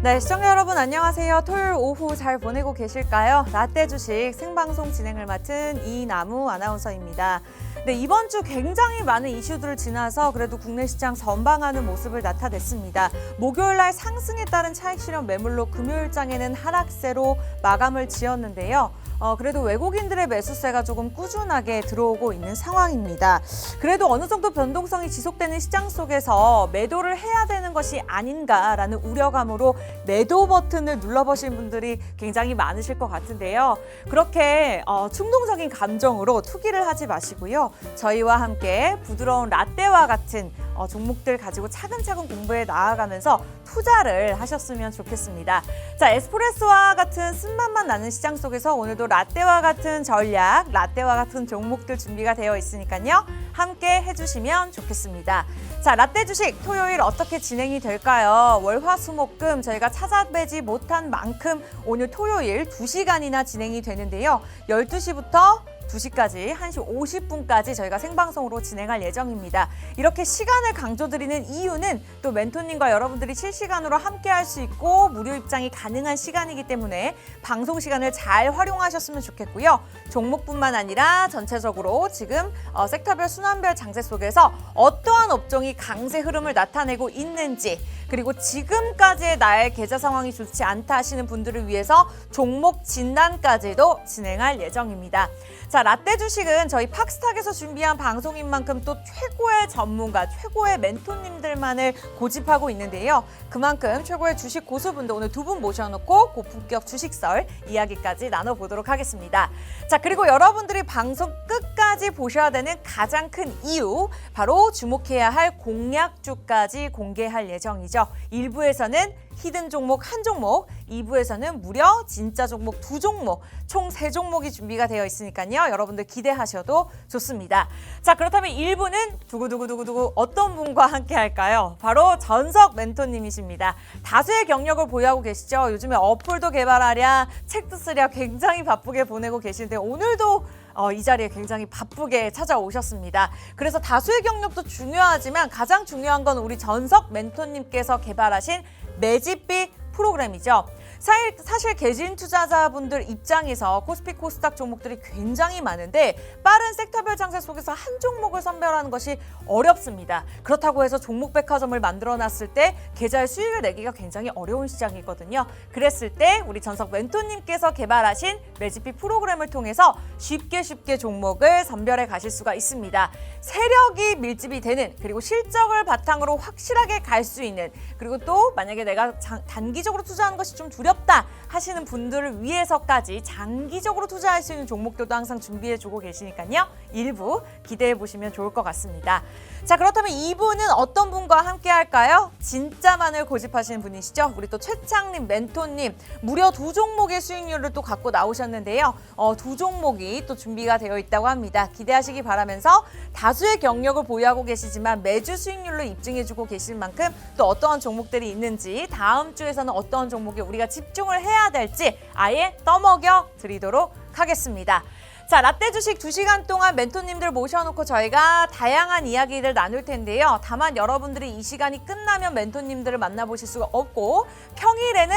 네, 시청자 여러분 안녕하세요. 토요일 오후 잘 보내고 계실까요? 라떼 주식 생방송 진행을 맡은 이나무 아나운서입니다. 네, 이번 주 굉장히 많은 이슈들을 지나서 그래도 국내 시장 선방하는 모습을 나타냈습니다. 목요일 날 상승에 따른 차익 실현 매물로 금요일장에는 하락세로 마감을 지었는데요. 그래도 외국인들의 매수세가 조금 꾸준하게 들어오고 있는 상황입니다. 그래도 어느 정도 변동성이 지속되는 시장 속에서 매도를 해야 되는 것이 아닌가라는 우려감으로 매도 버튼을 눌러보신 분들이 굉장히 많으실 것 같은데요. 그렇게 충동적인 감정으로 투기를 하지 마시고요. 저희와 함께 부드러운 라떼와 같은 종목들 가지고 차근차근 공부해 나아가면서 투자를 하셨으면 좋겠습니다. 자, 에스프레소와 같은 쓴맛만 나는 시장 속에서 오늘도 라떼와 같은 전략, 라떼와 같은 종목들 준비가 되어 있으니까요. 함께 해주시면 좋겠습니다. 자, 라떼 주식 토요일 어떻게 진행이 될까요? 월화수목금 저희가 찾아뵈지 못한 만큼 오늘 토요일 2시간이나 진행이 되는데요. 12시부터 2시까지, 1시 50분까지 저희가 생방송으로 진행할 예정입니다. 이렇게 시간을 강조드리는 이유는 또 멘토님과 여러분들이 실시간으로 함께 할 수 있고 무료 입장이 가능한 시간이기 때문에 방송 시간을 잘 활용하셨으면 좋겠고요. 종목뿐만 아니라 전체적으로 지금 섹터별 순환별 장세 속에서 어떠한 업종이 강세 흐름을 나타내고 있는지, 그리고 지금까지의 나의 계좌 상황이 좋지 않다 하시는 분들을 위해서 종목 진단까지도 진행할 예정입니다. 자, 라떼 주식은 저희 팍스탁에서 준비한 방송인 만큼 또 최고의 전문가, 최고의 멘토님들만을 고집하고 있는데요. 그만큼 최고의 주식 고수분들 오늘 두 분 모셔놓고 고품격 주식설 이야기까지 나눠보도록 하겠습니다. 자, 그리고 여러분들이 방송 끝까지 보셔야 되는 가장 큰 이유, 바로 주목해야 할 공략주까지 공개할 예정이죠. 1부에서는 히든 종목 한 종목, 2부에서는 무려 진짜 종목 2종목, 총 3종목이 준비가 되어 있으니까요. 여러분들 기대하셔도 좋습니다. 자, 그렇다면 1부는 두구두구두구두구 어떤 분과 함께 할까요? 바로 전석 멘토님이십니다. 다수의 경력을 보유하고 계시죠. 요즘에 어플도 개발하랴, 책도 쓰랴 굉장히 바쁘게 보내고 계시는데 오늘도 이 자리에 굉장히 바쁘게 찾아오셨습니다. 그래서 다수의 경력도 중요하지만 가장 중요한 건 우리 전석 멘토님께서 개발하신 매집비 프로그램이죠. 사실 개진 투자자분들 입장에서 코스피 코스닥 종목들이 굉장히 많은데 빠른 섹터별 장세 속에서 한 종목을 선별하는 것이 어렵습니다. 그렇다고 해서 종목 백화점을 만들어놨을 때 계좌의 수익을 내기가 굉장히 어려운 시장이거든요. 그랬을 때 우리 전석 멘토님께서 개발하신 매집비 프로그램을 통해서 쉽게 종목을 선별해 가실 수가 있습니다. 세력이 밀집이 되는, 그리고 실적을 바탕으로 확실하게 갈 수 있는, 그리고 또 만약에 내가 단기적으로 투자하는 것이 좀 두렵다 하시는 분들을 위해서까지 장기적으로 투자할 수 있는 종목들도 항상 준비해주고 계시니까요. 1부 기대해보시면 좋을 것 같습니다. 자, 그렇다면 2부는 어떤 분과 함께 할까요? 진짜만을 고집하시는 분이시죠. 우리 또 최창림 멘토님, 무려 2종목의 수익률을 또 갖고 나오셨는데요. 2종목이 또 준비가 되어 있다고 합니다. 기대하시기 바라면서 다수의 경력을 보유하고 계시지만 매주 수익률로 입증해주고 계실 만큼 또 어떠한 종목들이 있는지, 다음 주에서는 어떠한 종목에 우리가 집중을 해야 될지 아예 떠먹여 드리도록 하겠습니다. 자, 라떼 주식 2시간 동안 멘토님들 모셔놓고 저희가 다양한 이야기를 나눌 텐데요. 다만 여러분들이 이 시간이 끝나면 멘토님들을 만나보실 수가 없고, 평일에는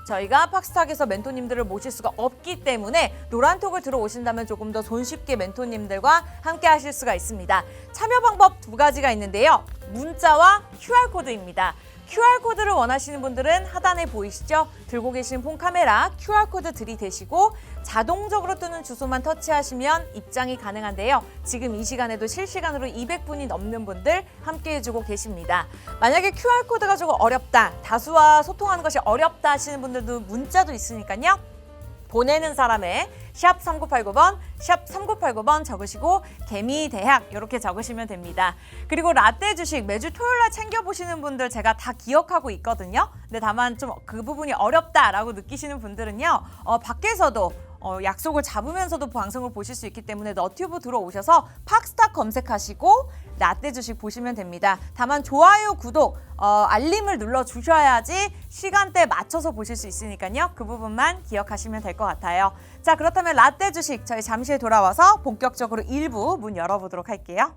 저희가 팍스탁에서 멘토님들을 모실 수가 없기 때문에 노란톡을 들어오신다면 조금 더 손쉽게 멘토님들과 함께 하실 수가 있습니다. 참여 방법 2가지가 있는데요. 문자와 QR코드입니다. QR코드를 원하시는 분들은 하단에 보이시죠? 들고 계신 폰 카메라 QR코드 들이대시고 자동적으로 뜨는 주소만 터치하시면 입장이 가능한데요. 지금 이 시간에도 실시간으로 200분이 넘는 분들 함께 해주고 계십니다. 만약에 QR코드가 조금 어렵다, 다수와 소통하는 것이 어렵다 하시는 분들도 문자도 있으니까요. 보내는 사람의 샵 3989번, 샵 3989번 적으시고 개미대학 이렇게 적으시면 됩니다. 그리고 라떼 주식 매주 토요일날 챙겨보시는 분들 제가 다 기억하고 있거든요. 근데 다만 좀 그 부분이 어렵다라고 느끼시는 분들은요. 밖에서도 약속을 잡으면서도 방송을 보실 수 있기 때문에 너튜브 들어오셔서 팍스탁 검색하시고 라떼 주식 보시면 됩니다. 다만 좋아요, 구독, 알림을 눌러주셔야지 시간대에 맞춰서 보실 수 있으니까요. 그 부분만 기억하시면 될 것 같아요. 자, 그렇다면 라떼 주식 저희 잠시 후에 돌아와서 본격적으로 1부 문 열어보도록 할게요.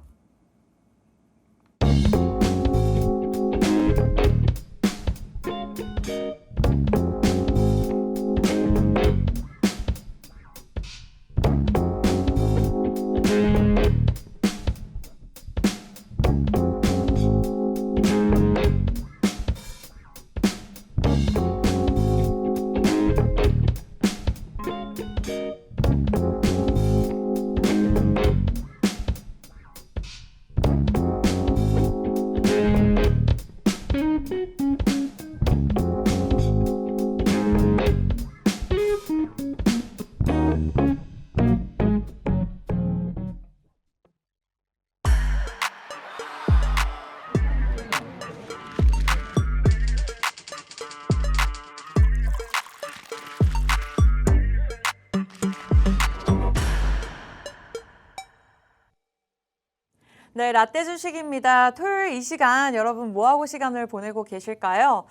네, 라떼 주식입니다. 토요일 이 시간 여러분 뭐하고 시간을 보내고 계실까요?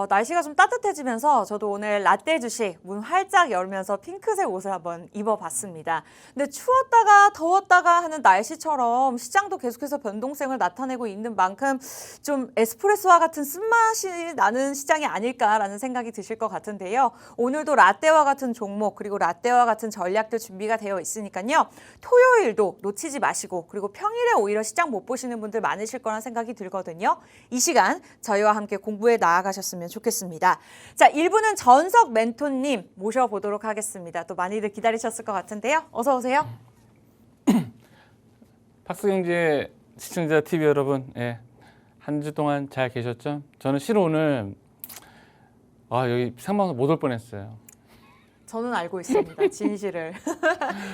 날씨가 좀 따뜻해지면서 저도 오늘 라떼 주식 문 활짝 열면서 핑크색 옷을 한번 입어봤습니다. 근데 추웠다가 더웠다가 하는 날씨처럼 시장도 계속해서 변동성을 나타내고 있는 만큼 좀 에스프레소와 같은 쓴맛이 나는 시장이 아닐까라는 생각이 드실 것 같은데요. 오늘도 라떼와 같은 종목 그리고 라떼와 같은 전략들 준비가 되어 있으니까요. 토요일도 놓치지 마시고 그리고 평일에 오히려 시장 못 보시는 분들 많으실 거란 생각이 들거든요. 이 시간 저희와 함께 공부해 나아가셨으면 좋겠습니다. 자, 1부는 전석 멘토님 모셔보도록 하겠습니다. 또 많이들 기다리셨을 것 같은데요. 어서 오세요. 박스경제 시청자 TV 여러분, 예, 한 주 동안 잘 계셨죠? 저는 실은 오늘 여기 생방송 못 올 뻔했어요. 저는 알고 있습니다. 진실을.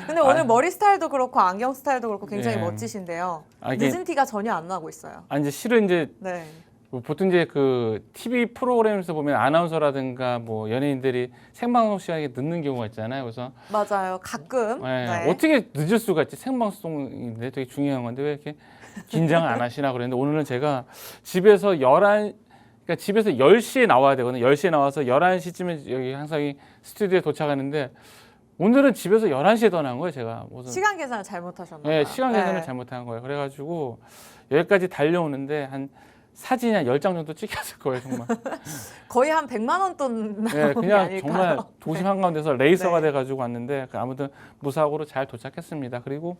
근데 오늘 머리 스타일도 그렇고 안경 스타일도 그렇고 굉장히 네. 멋지신데요. 이게- 늦은 티가 전혀 안 나고 있어요. 이제 실은 이제 네. 보통 이제 그 TV 프로그램에서 보면 아나운서라든가 뭐 연예인들이 생방송 시간에 늦는 경우가 있잖아요. 그래서 맞아요. 가끔. 예, 네. 어떻게 늦을 수가 있지? 생방송인데 되게 중요한 건데 왜 이렇게 긴장 안 하시나 그랬는데 오늘은 제가 집에서 10시에 나와야 되거든요. 10시에 나와서 11시쯤에 여기 항상 이 스튜디오에 도착하는데 오늘은 집에서 11시에 떠난 거예요, 제가. 무슨 시간 계산을 잘못하셨나 봐요. 네, 시간 계산을 네. 잘못한 거예요. 그래가지고 여기까지 달려오는데 한 사진이 한 10장 정도 찍혔을 거예요, 정말. 거의 한 100만 원 돈 네, 나온 게 그냥 아닐까요? 정말 도심 한가운데서 레이서가 네. 돼가지고 왔는데 아무튼 무사고로 잘 도착했습니다. 그리고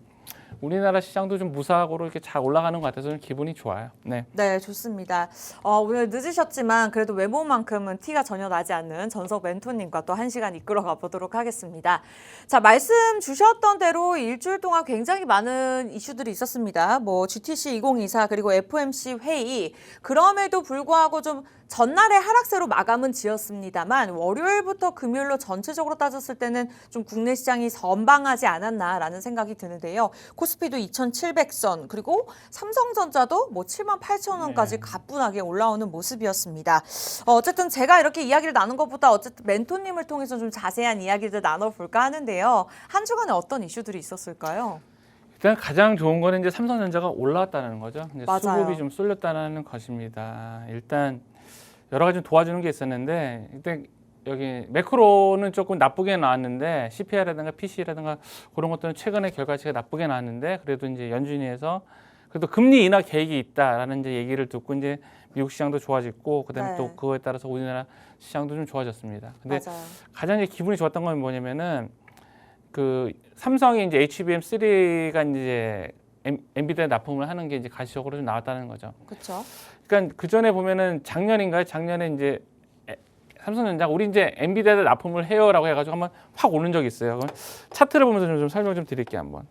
우리나라 시장도 좀 무사고로 이렇게 잘 올라가는 것 같아서 좀 기분이 좋아요. 네. 네, 좋습니다. 오늘 늦으셨지만 그래도 외모만큼은 티가 전혀 나지 않는 전석 멘토님과 또 한 시간 이끌어가 보도록 하겠습니다. 자, 말씀 주셨던 대로 일주일 동안 굉장히 많은 이슈들이 있었습니다. 뭐 GTC 2024 그리고 FOMC 회의 그럼에도 불구하고 좀 전날의 하락세로 마감은 지었습니다만 월요일부터 금요일로 전체적으로 따졌을 때는 좀 국내 시장이 선방하지 않았나라는 생각이 드는데요. 코스피도 2,700선 그리고 삼성전자도 뭐 78,000원까지 가뿐하게 올라오는 모습이었습니다. 어쨌든 제가 이렇게 이야기를 나눈 것보다 어쨌든 멘토님을 통해서 좀 자세한 이야기를 나눠볼까 하는데요. 한 주간에 어떤 이슈들이 있었을까요? 일단 가장 좋은 거는 이제 삼성전자가 올라왔다는 거죠. 이제 맞아요. 수급이 좀 쏠렸다는 것입니다. 일단 여러 가지 좀 도와주는 게 있었는데 일단 여기 매크로는 조금 나쁘게 나왔는데 CPI라든가 PC라든가 그런 것들은 최근에 결과치가 나쁘게 나왔는데 그래도 이제 연준위에서 그래도 금리 인하 계획이 있다라는 이제 얘기를 듣고 이제 미국 시장도 좋아졌고 그다음에 네. 또 그거에 따라서 우리나라 시장도 좀 좋아졌습니다. 근데 맞아요. 가장 이제 기분이 좋았던 건 뭐냐면은 그 삼성이 이제 HBM3가 이제 엔비디아 납품을 하는 게 이제 가시적으로 좀 나왔다는 거죠. 그렇죠. 그러니까 그 전에 보면은 작년인가요? 작년에 이제 삼성전자가 우리 이제 엔비디아 납품을 해요라고 해가지고 한번 확 오른 적이 있어요. 그럼 차트를 보면서 좀 설명 좀 드릴게요 한번.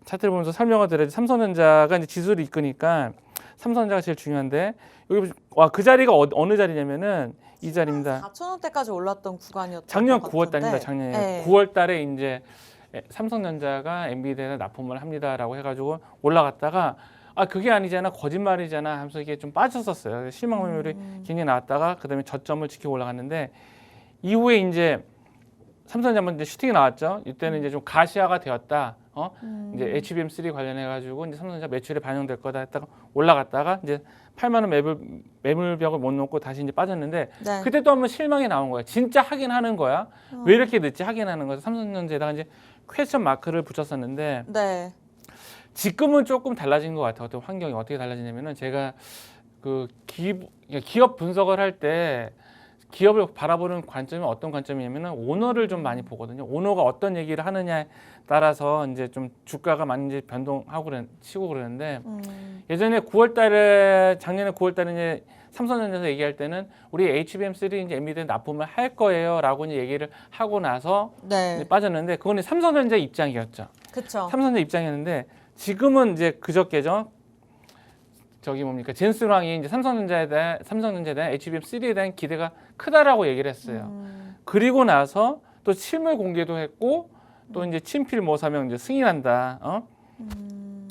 차트를 보면서 설명을 드려야지. 삼성전자가 이제 지수를 이끄니까 삼성전자가 제일 중요한데 여기 그 자리가 어느 자리냐면은 이 자리입니다. 4,000원대까지 올랐던 구간이었던 작년 것 9월 달입니다. 같은데. 작년에 네. 9월 달에 이제 삼성전자가 엔비디아에 납품을 합니다라고 해가지고 올라갔다가 그게 아니잖아 거짓말이잖아 하면서 이게 좀 빠졌었어요. 실망 매물이 굉장히 나왔다가 그다음에 저점을 지켜 올라갔는데 이후에 이제 삼성전자 한번 이제 슈팅이 나왔죠. 이때는 이제 좀 가시화가 되었다. 이제 HBM3 관련해 가지고 이제 삼성전자 매출에 반영될 거다 했다가 올라갔다가 이제 8만 원 매물벽을 못 넘고 다시 이제 빠졌는데 네. 그때 또 한번 실망이 나온 거야. 진짜 하긴 하는 거야. 왜 이렇게 늦지 하긴 하는 거야. 삼성전자에다가 이제 퀘스천 마크를 붙였었는데 네. 지금은 조금 달라진 것 같아요. 어떤 환경이 어떻게 달라지냐면은 제가 그 기업 분석을 할 때 기업을 바라보는 관점이 어떤 관점이냐면은 오너를 좀 많이 보거든요. 오너가 어떤 얘기를 하느냐에 따라서 이제 좀 주가가 많이 변동하고 치고 그러는데 예전에 9월달에 작년에 9월달에 이제 삼성전자에서 얘기할 때는 우리 HBM3 이제 엔비디아 납품을 할 거예요라고 이제 얘기를 하고 나서 네. 이제 빠졌는데 그거는 삼성전자 입장이었죠. 그렇죠. 삼성전자 입장이었는데 지금은 이제 그저께죠. 저기 뭡니까 젠스랑이 이제 삼성전자에 대한 HBM3에 대한 기대가 크다라고 얘기를 했어요. 그리고 나서 또 실물 공개도 했고 또 이제 친필 모사명 이제 승인한다.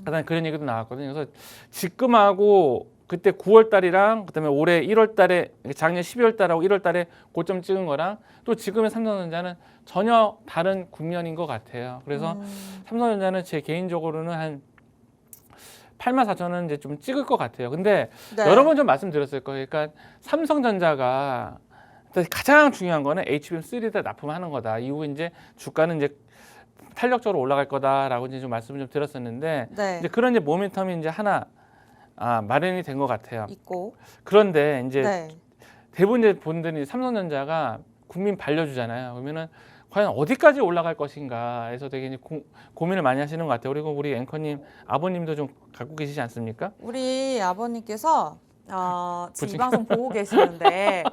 그다음 그런 얘기도 나왔거든요. 그래서 지금하고 그때 9월 달이랑 그다음에 올해 1월 달에 작년 12월 달하고 1월 달에 고점 찍은 거랑 또 지금의 삼성전자는 전혀 다른 국면인 것 같아요. 그래서 삼성전자는 제 개인적으로는 한 84,000원 이제 좀 찍을 것 같아요. 근데 네. 여러 번 좀 말씀드렸을 거예요. 그러니까 삼성전자가 가장 중요한 거는 HBM3다 납품하는 거다. 이후 이제 주가는 이제 탄력적으로 올라갈 거다라고 이제 좀 말씀을 좀 드렸었는데 네. 이제 그런 이제 모멘텀이 이제 하나 마련이 된 것 같아요. 있고. 그런데 이제 네. 대부분 이제 본들이 삼성전자가 국민 반려주잖아요. 그러면은 과연 어디까지 올라갈 것인가 해서 되게 이제 고민을 많이 하시는 것 같아요. 그리고 우리 앵커님 아버님도 좀 갖고 계시지 않습니까? 우리 아버님께서 지금 이 방송 보고 계시는데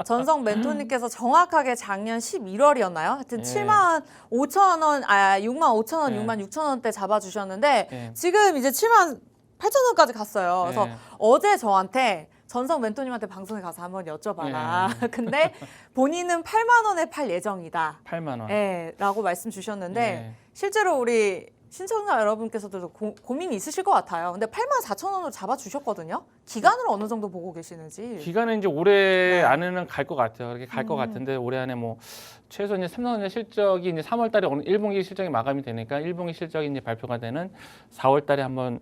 전성 멘토님께서 정확하게 작년 11월이었나요? 하여튼 예. 7만 5천 원, 6만 5천 원, 예. 6만 6천 원대 잡아주셨는데 예. 지금 이제 7만 8천 원까지 갔어요. 그래서 예. 어제 저한테 전성 멘토님한테 방송에 가서 한번 여쭤봐라. 근데 본인은 8만 원에 팔 예정이다. 8만 원. 예, 라고 말씀 주셨는데 예. 실제로 우리 신청자 여러분께서도 고민이 있으실 것 같아요. 근데 8만 4천 원으로 잡아주셨거든요. 기간을 어느 정도 보고 계시는지. 기간은 이제 올해 네. 안에는 갈 것 같아요. 그렇게 갈 것 같은데 올해 안에 뭐 최소 이제 삼성전자 실적이 이제 3월달에 1분기 실적이 마감이 되니까 1분기 실적이 이제 발표가 되는 4월달에 한번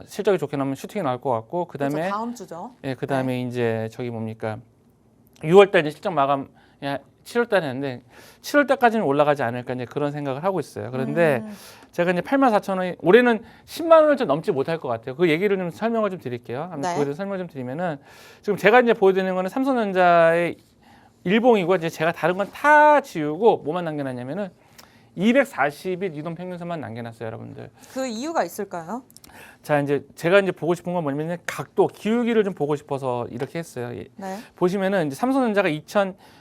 실적이 좋게 나오면 슈팅이 나올 것 같고 그다음에 그렇죠, 다음 주죠. 예, 그다음에 이제 저기 뭡니까 6월달 이제 실적 마감 7월달에 했는데 7월달까지는 올라가지 않을까 이제 그런 생각을 하고 있어요. 그런데 제가 이제 84,000원이 올해는 10만 원을 좀 넘지 못할 것 같아요. 그 얘기를 좀 설명을 좀 드릴게요. 네. 그거에 대해서 설명 좀 드리면은 지금 제가 이제 보여드리는 거는 삼성전자의 일봉이고 이제 제가 다른 건 다 지우고 뭐만 남겨놨냐면은 240일 이동 평균선만 남겨놨어요, 여러분들. 그 이유가 있을까요? 자 이제 제가 이제 보고 싶은 건 뭐냐면 각도 기울기를 좀 보고 싶어서 이렇게 했어요. 네. 보시면은 이제 삼성전자가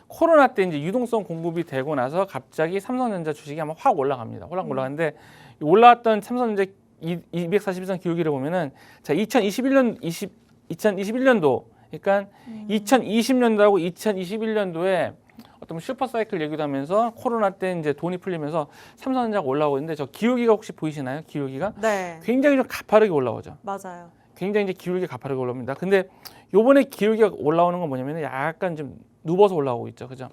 코로나 때 이제 유동성 공급이 되고 나서 갑자기 삼성전자 주식이 한번 확 올라갑니다. 확 올라가는데 올라왔던 삼성전자 241선 기울기를 보면은 자 2021년도 그러니까 2020년도하고 2021년도에 어떤 슈퍼 사이클 얘기도 하면서 코로나 때 이제 돈이 풀리면서 삼성전자가 올라오고 있는데 저 기울기가 혹시 보이시나요? 기울기가 네. 굉장히 좀 가파르게 올라오죠. 맞아요. 굉장히 이제 기울기가 가파르게 올라옵니다. 근데 요번에 기울기가 올라오는 건 뭐냐면 약간 좀 누워서 올라오고 있죠. 그죠?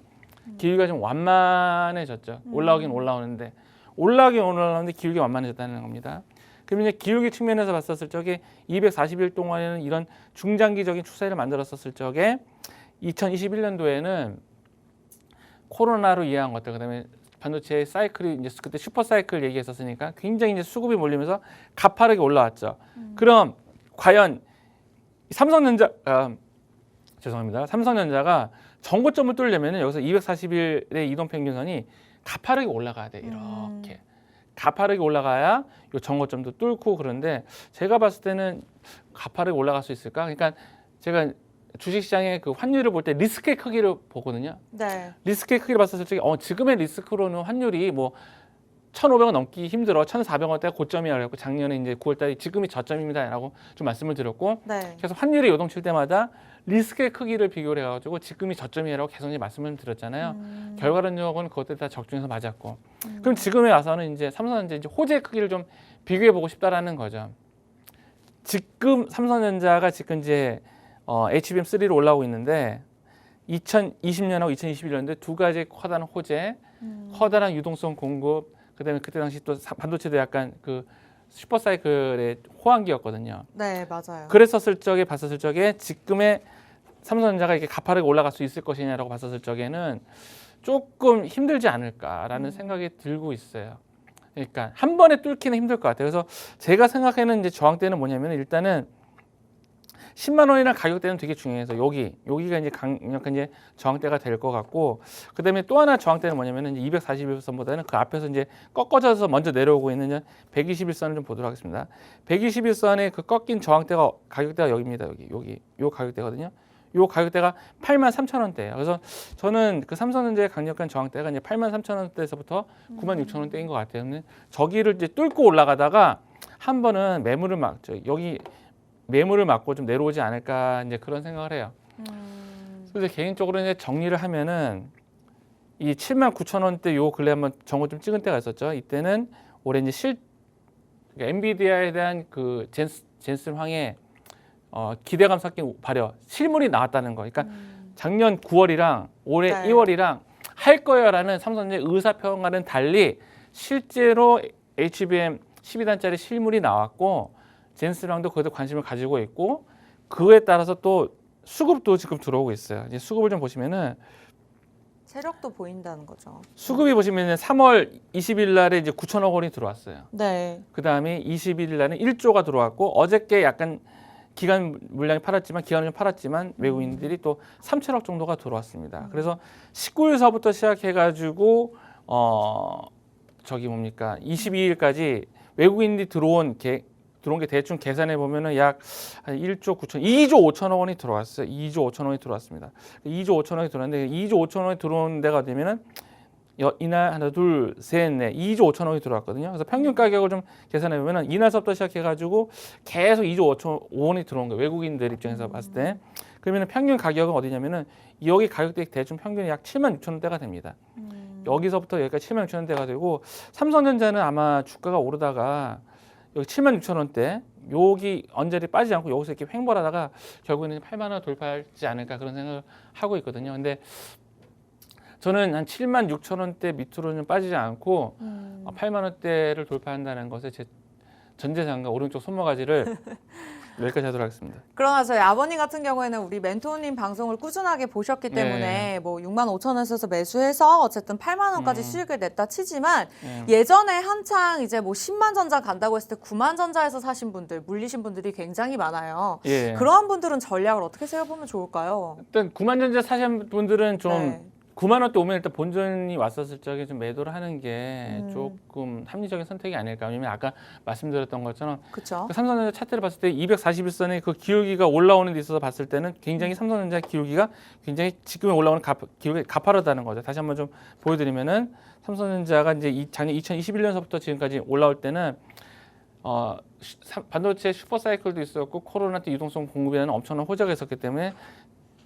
기울기가 좀 완만해졌죠. 올라오긴 올라오는데 기울기가 완만해졌다는 겁니다. 그럼 이제 기울기 측면에서 봤었을 적에 240일 동안에는 이런 중장기적인 추세를 만들었었을 적에 2021년도에는 코로나로 이해한 것들 그다음에 반도체 사이클이 이제 그때 슈퍼 사이클 얘기했었으니까 굉장히 이제 수급이 몰리면서 가파르게 올라왔죠. 그럼 과연 삼성전자가 전고점을 뚫려면 여기서 240일의 이동 평균선이 가파르게 올라가야 돼. 이렇게 가파르게 올라가야 이 전고점도 뚫고 그런데 제가 봤을 때는 가파르게 올라갈 수 있을까? 그러니까 제가 주식시장의 그 환율을 볼 때 리스크의 크기를 보거든요. 네. 리스크의 크기를 봤을 때 지금의 리스크로는 환율이 뭐 1,500원 넘기 힘들어. 1,400원대가 고점이라고 했고 작년에 이제 9월달에 지금이 저점입니다라고 좀 말씀을 드렸고 네. 계속 환율이 요동칠 때마다 리스크의 크기를 비교를 해가지고 지금이 저점이라고 계속 이제 말씀을 드렸잖아요. 결과론적은 그것들 다 적중해서 맞았고. 그럼 지금에 와서는 이제 삼성전자 이제 호재의 크기를 좀 비교해 보고 싶다라는 거죠. 지금 삼성전자가 지금 이제 HBM3로 올라오고 있는데 2020년하고 2021년도에 두 가지 커다란 호재, 커다란 유동성 공급, 그다음에 그때 당시 또 반도체도 약간 그 슈퍼사이클의 호황기였거든요. 네, 맞아요. 그랬었을 적에 봤었을 적에 지금의 삼성전자가 이렇게 가파르게 올라갈 수 있을 것이냐라고 봤었을 적에는 조금 힘들지 않을까라는 생각이 들고 있어요. 그러니까 한 번에 뚫기는 힘들 것 같아요. 그래서 제가 생각하는 이제 저항대는 뭐냐면 일단은 10만 원이라는 가격대는 되게 중요해서 여기가 이제 강력한 이제 저항대가 될 것 같고 그다음에 또 하나 저항대는 뭐냐면은 241선보다는 그 앞에서 이제 꺾어져서 먼저 내려오고 있는 121선을 좀 보도록 하겠습니다. 121선의 그 꺾인 저항대가 가격대가 여기입니다. 요 가격대거든요. 요 가격대가 83,000원대예요. 그래서 저는 그 삼성전자의 강력한 저항대가 이제 83,000원대에서부터 96,000원대인 것 같아요. 근데 저기를 이제 뚫고 올라가다가 한 번은 매물을 막죠. 매물을 맞고 좀 내려오지 않을까 이제 그런 생각을 해요. 그래서 개인적으로 이제 정리를 하면은 이 79,000원대 요 근래 한번 정고 좀 찍은 때가 있었죠. 이때는 올해 이제 그러니까 엔비디아에 대한 그 젠슨황의 기대감 섞인 발효 실물이 나왔다는 거. 그러니까 작년 9월이랑 올해 네. 2월이랑 할 거야라는 삼성전자의 의사표현과는 달리 실제로 HBM 12단짜리 실물이 나왔고 젠스랑도 거기에 관심을 가지고 있고 그에 따라서 또 수급도 지금 들어오고 있어요. 이제 수급을 좀 보시면은 세력도 보인다는 거죠. 수급이 보시면은 3월 20일 날에 이제 9천억 원이 들어왔어요. 네. 그다음에 21일 날에 1조가 들어왔고 어저께 약간 기간 물량이 팔았지만 기간을 좀 팔았지만 외국인들이 또 3천억 정도가 들어왔습니다. 그래서 19일서부터 시작해가지고 저기 뭡니까 22일까지 외국인들이 들어온 게 대충 계산해 보면은 약 한 1조 9천, 2조 5천억 원이 들어왔어요. 2조 5천억 원이 들어왔습니다. 2조 5천억이 들어왔는데 2조 5천억 원이 들어온 데가 되면은 이날 하나 둘 셋 넷 2조 5천억이 들어왔거든요. 그래서 평균 가격을 좀 계산해 보면은 이날서부터 시작해가지고 계속 2조 5천 원이 들어온 거예요. 외국인들 입장에서 봤을 때. 그러면은 평균 가격은 어디냐면은 여기 가격대 대충 평균이 약 7만 6천 원대가 됩니다. 여기서부터 여기까지 7만 6천 원대가 되고 삼성전자는 아마 주가가 오르다가 여기 7만 6천 원대 여기 언저리 빠지지 않고 여기서 이렇게 횡보하다가 결국에는 8만 원 돌파하지 않을까 그런 생각을 하고 있거든요. 근데 저는 한 7만 6천 원대 밑으로는 빠지지 않고 8만 원대를 돌파한다는 것에 제 전재산과 오른쪽 손모가지를 여기까지 하도록 하겠습니다. 그러나 저희 아버님 같은 경우에는 우리 멘토님 방송을 꾸준하게 보셨기 때문에 뭐 6만 5천 원에서 매수해서 어쨌든 8만 원까지 수익을 냈다 치지만 예전에 한창 이제 뭐 10만 전자 간다고 했을 때 9만 전자에서 사신 분들, 물리신 분들이 굉장히 많아요. 예. 그러한 분들은 전략을 어떻게 세워보면 좋을까요? 일단 9만 전자 사신 분들은 좀 네. 9만 원대 오면 일단 본전이 왔었을 적에 좀 매도를 하는 게 조금 합리적인 선택이 아닐까. 왜냐면 아까 말씀드렸던 것처럼 그렇죠. 삼성전자 차트를 봤을 때 241선의 그 기울기가 올라오는 데 있어서 봤을 때는 굉장히 삼성전자 기울기가 굉장히 지금에 올라오는 기울기 가파르다는 거죠. 다시 한번 좀 보여드리면은 삼성전자가 이제 작년 2021년서부터 지금까지 올라올 때는 반도체 슈퍼사이클도 있었고 코로나 때 유동성 공급에는 엄청난 호재가 있었기 때문에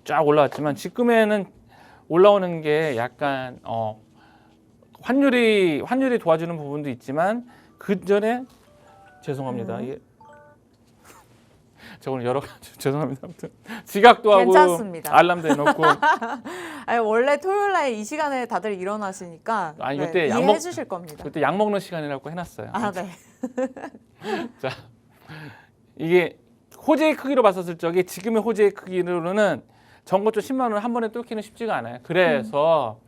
쫙 올라왔지만 지금에는 올라오는 게 약간 환율이 도와주는 부분도 있지만 그 전에 죄송합니다. 이게 제가 오늘 여러 가지 죄송합니다. 아무튼 지각도 하고 괜찮습니다. 알람도 해놓고 아니, 원래 토요일 날 이 시간에 다들 일어나시니까 아니, 네, 그때 이해해 주실 겁니다. 그때 약 먹는 시간이라고 해놨어요. 아, 네. 자, 이게 호재의 크기로 봤었을 적에 지금의 호재의 크기로는 전고점 10만 원을 한 번에 뚫기는 쉽지가 않아요. 그래서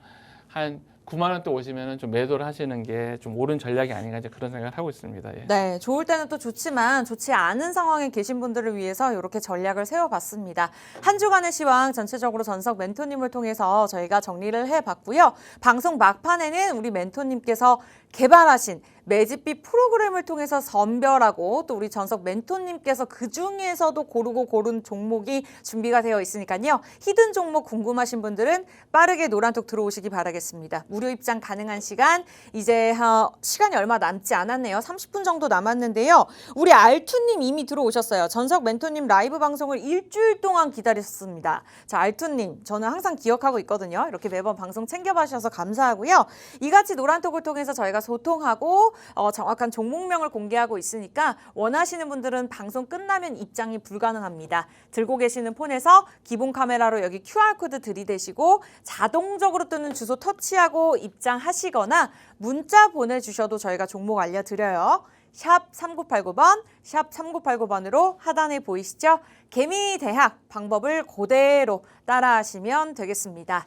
한 9만 원대 오시면은 좀 매도를 하시는 게 좀 옳은 전략이 아닌가 이제 그런 생각을 하고 있습니다. 예. 네, 좋을 때는 또 좋지만 좋지 않은 상황에 계신 분들을 위해서 이렇게 전략을 세워봤습니다. 한 주간의 시황 전체적으로 전석 멘토님을 통해서 저희가 정리를 해봤고요. 방송 막판에는 우리 멘토님께서 개발하신 매집비 프로그램을 통해서 선별하고 또 우리 전석 멘토님께서 그 중에서도 고르고 고른 종목이 준비가 되어 있으니까요. 히든 종목 궁금하신 분들은 빠르게 노란톡 들어오시기 바라겠습니다. 무료 입장 가능한 시간 이제 시간이 얼마 남지 않았네요. 30분 정도 남았는데요. 우리 알투님 이미 들어오셨어요. 전석 멘토님 라이브 방송을 일주일 동안 기다렸습니다. 자, 알투님 저는 항상 기억하고 있거든요. 이렇게 매번 방송 챙겨봐주셔서 감사하고요. 이같이 노란톡을 통해서 저희가 소통하고 정확한 종목명을 공개하고 있으니까 원하시는 분들은 방송 끝나면 입장이 불가능합니다. 들고 계시는 폰에서 기본 카메라로 여기 QR코드 들이대시고 자동적으로 뜨는 주소 터치하고 입장하시거나 문자 보내주셔도 저희가 종목 알려드려요. 샵 3989번, 샵 3989번으로 하단에 보이시죠? 개미대학 방법을 그대로 따라하시면 되겠습니다.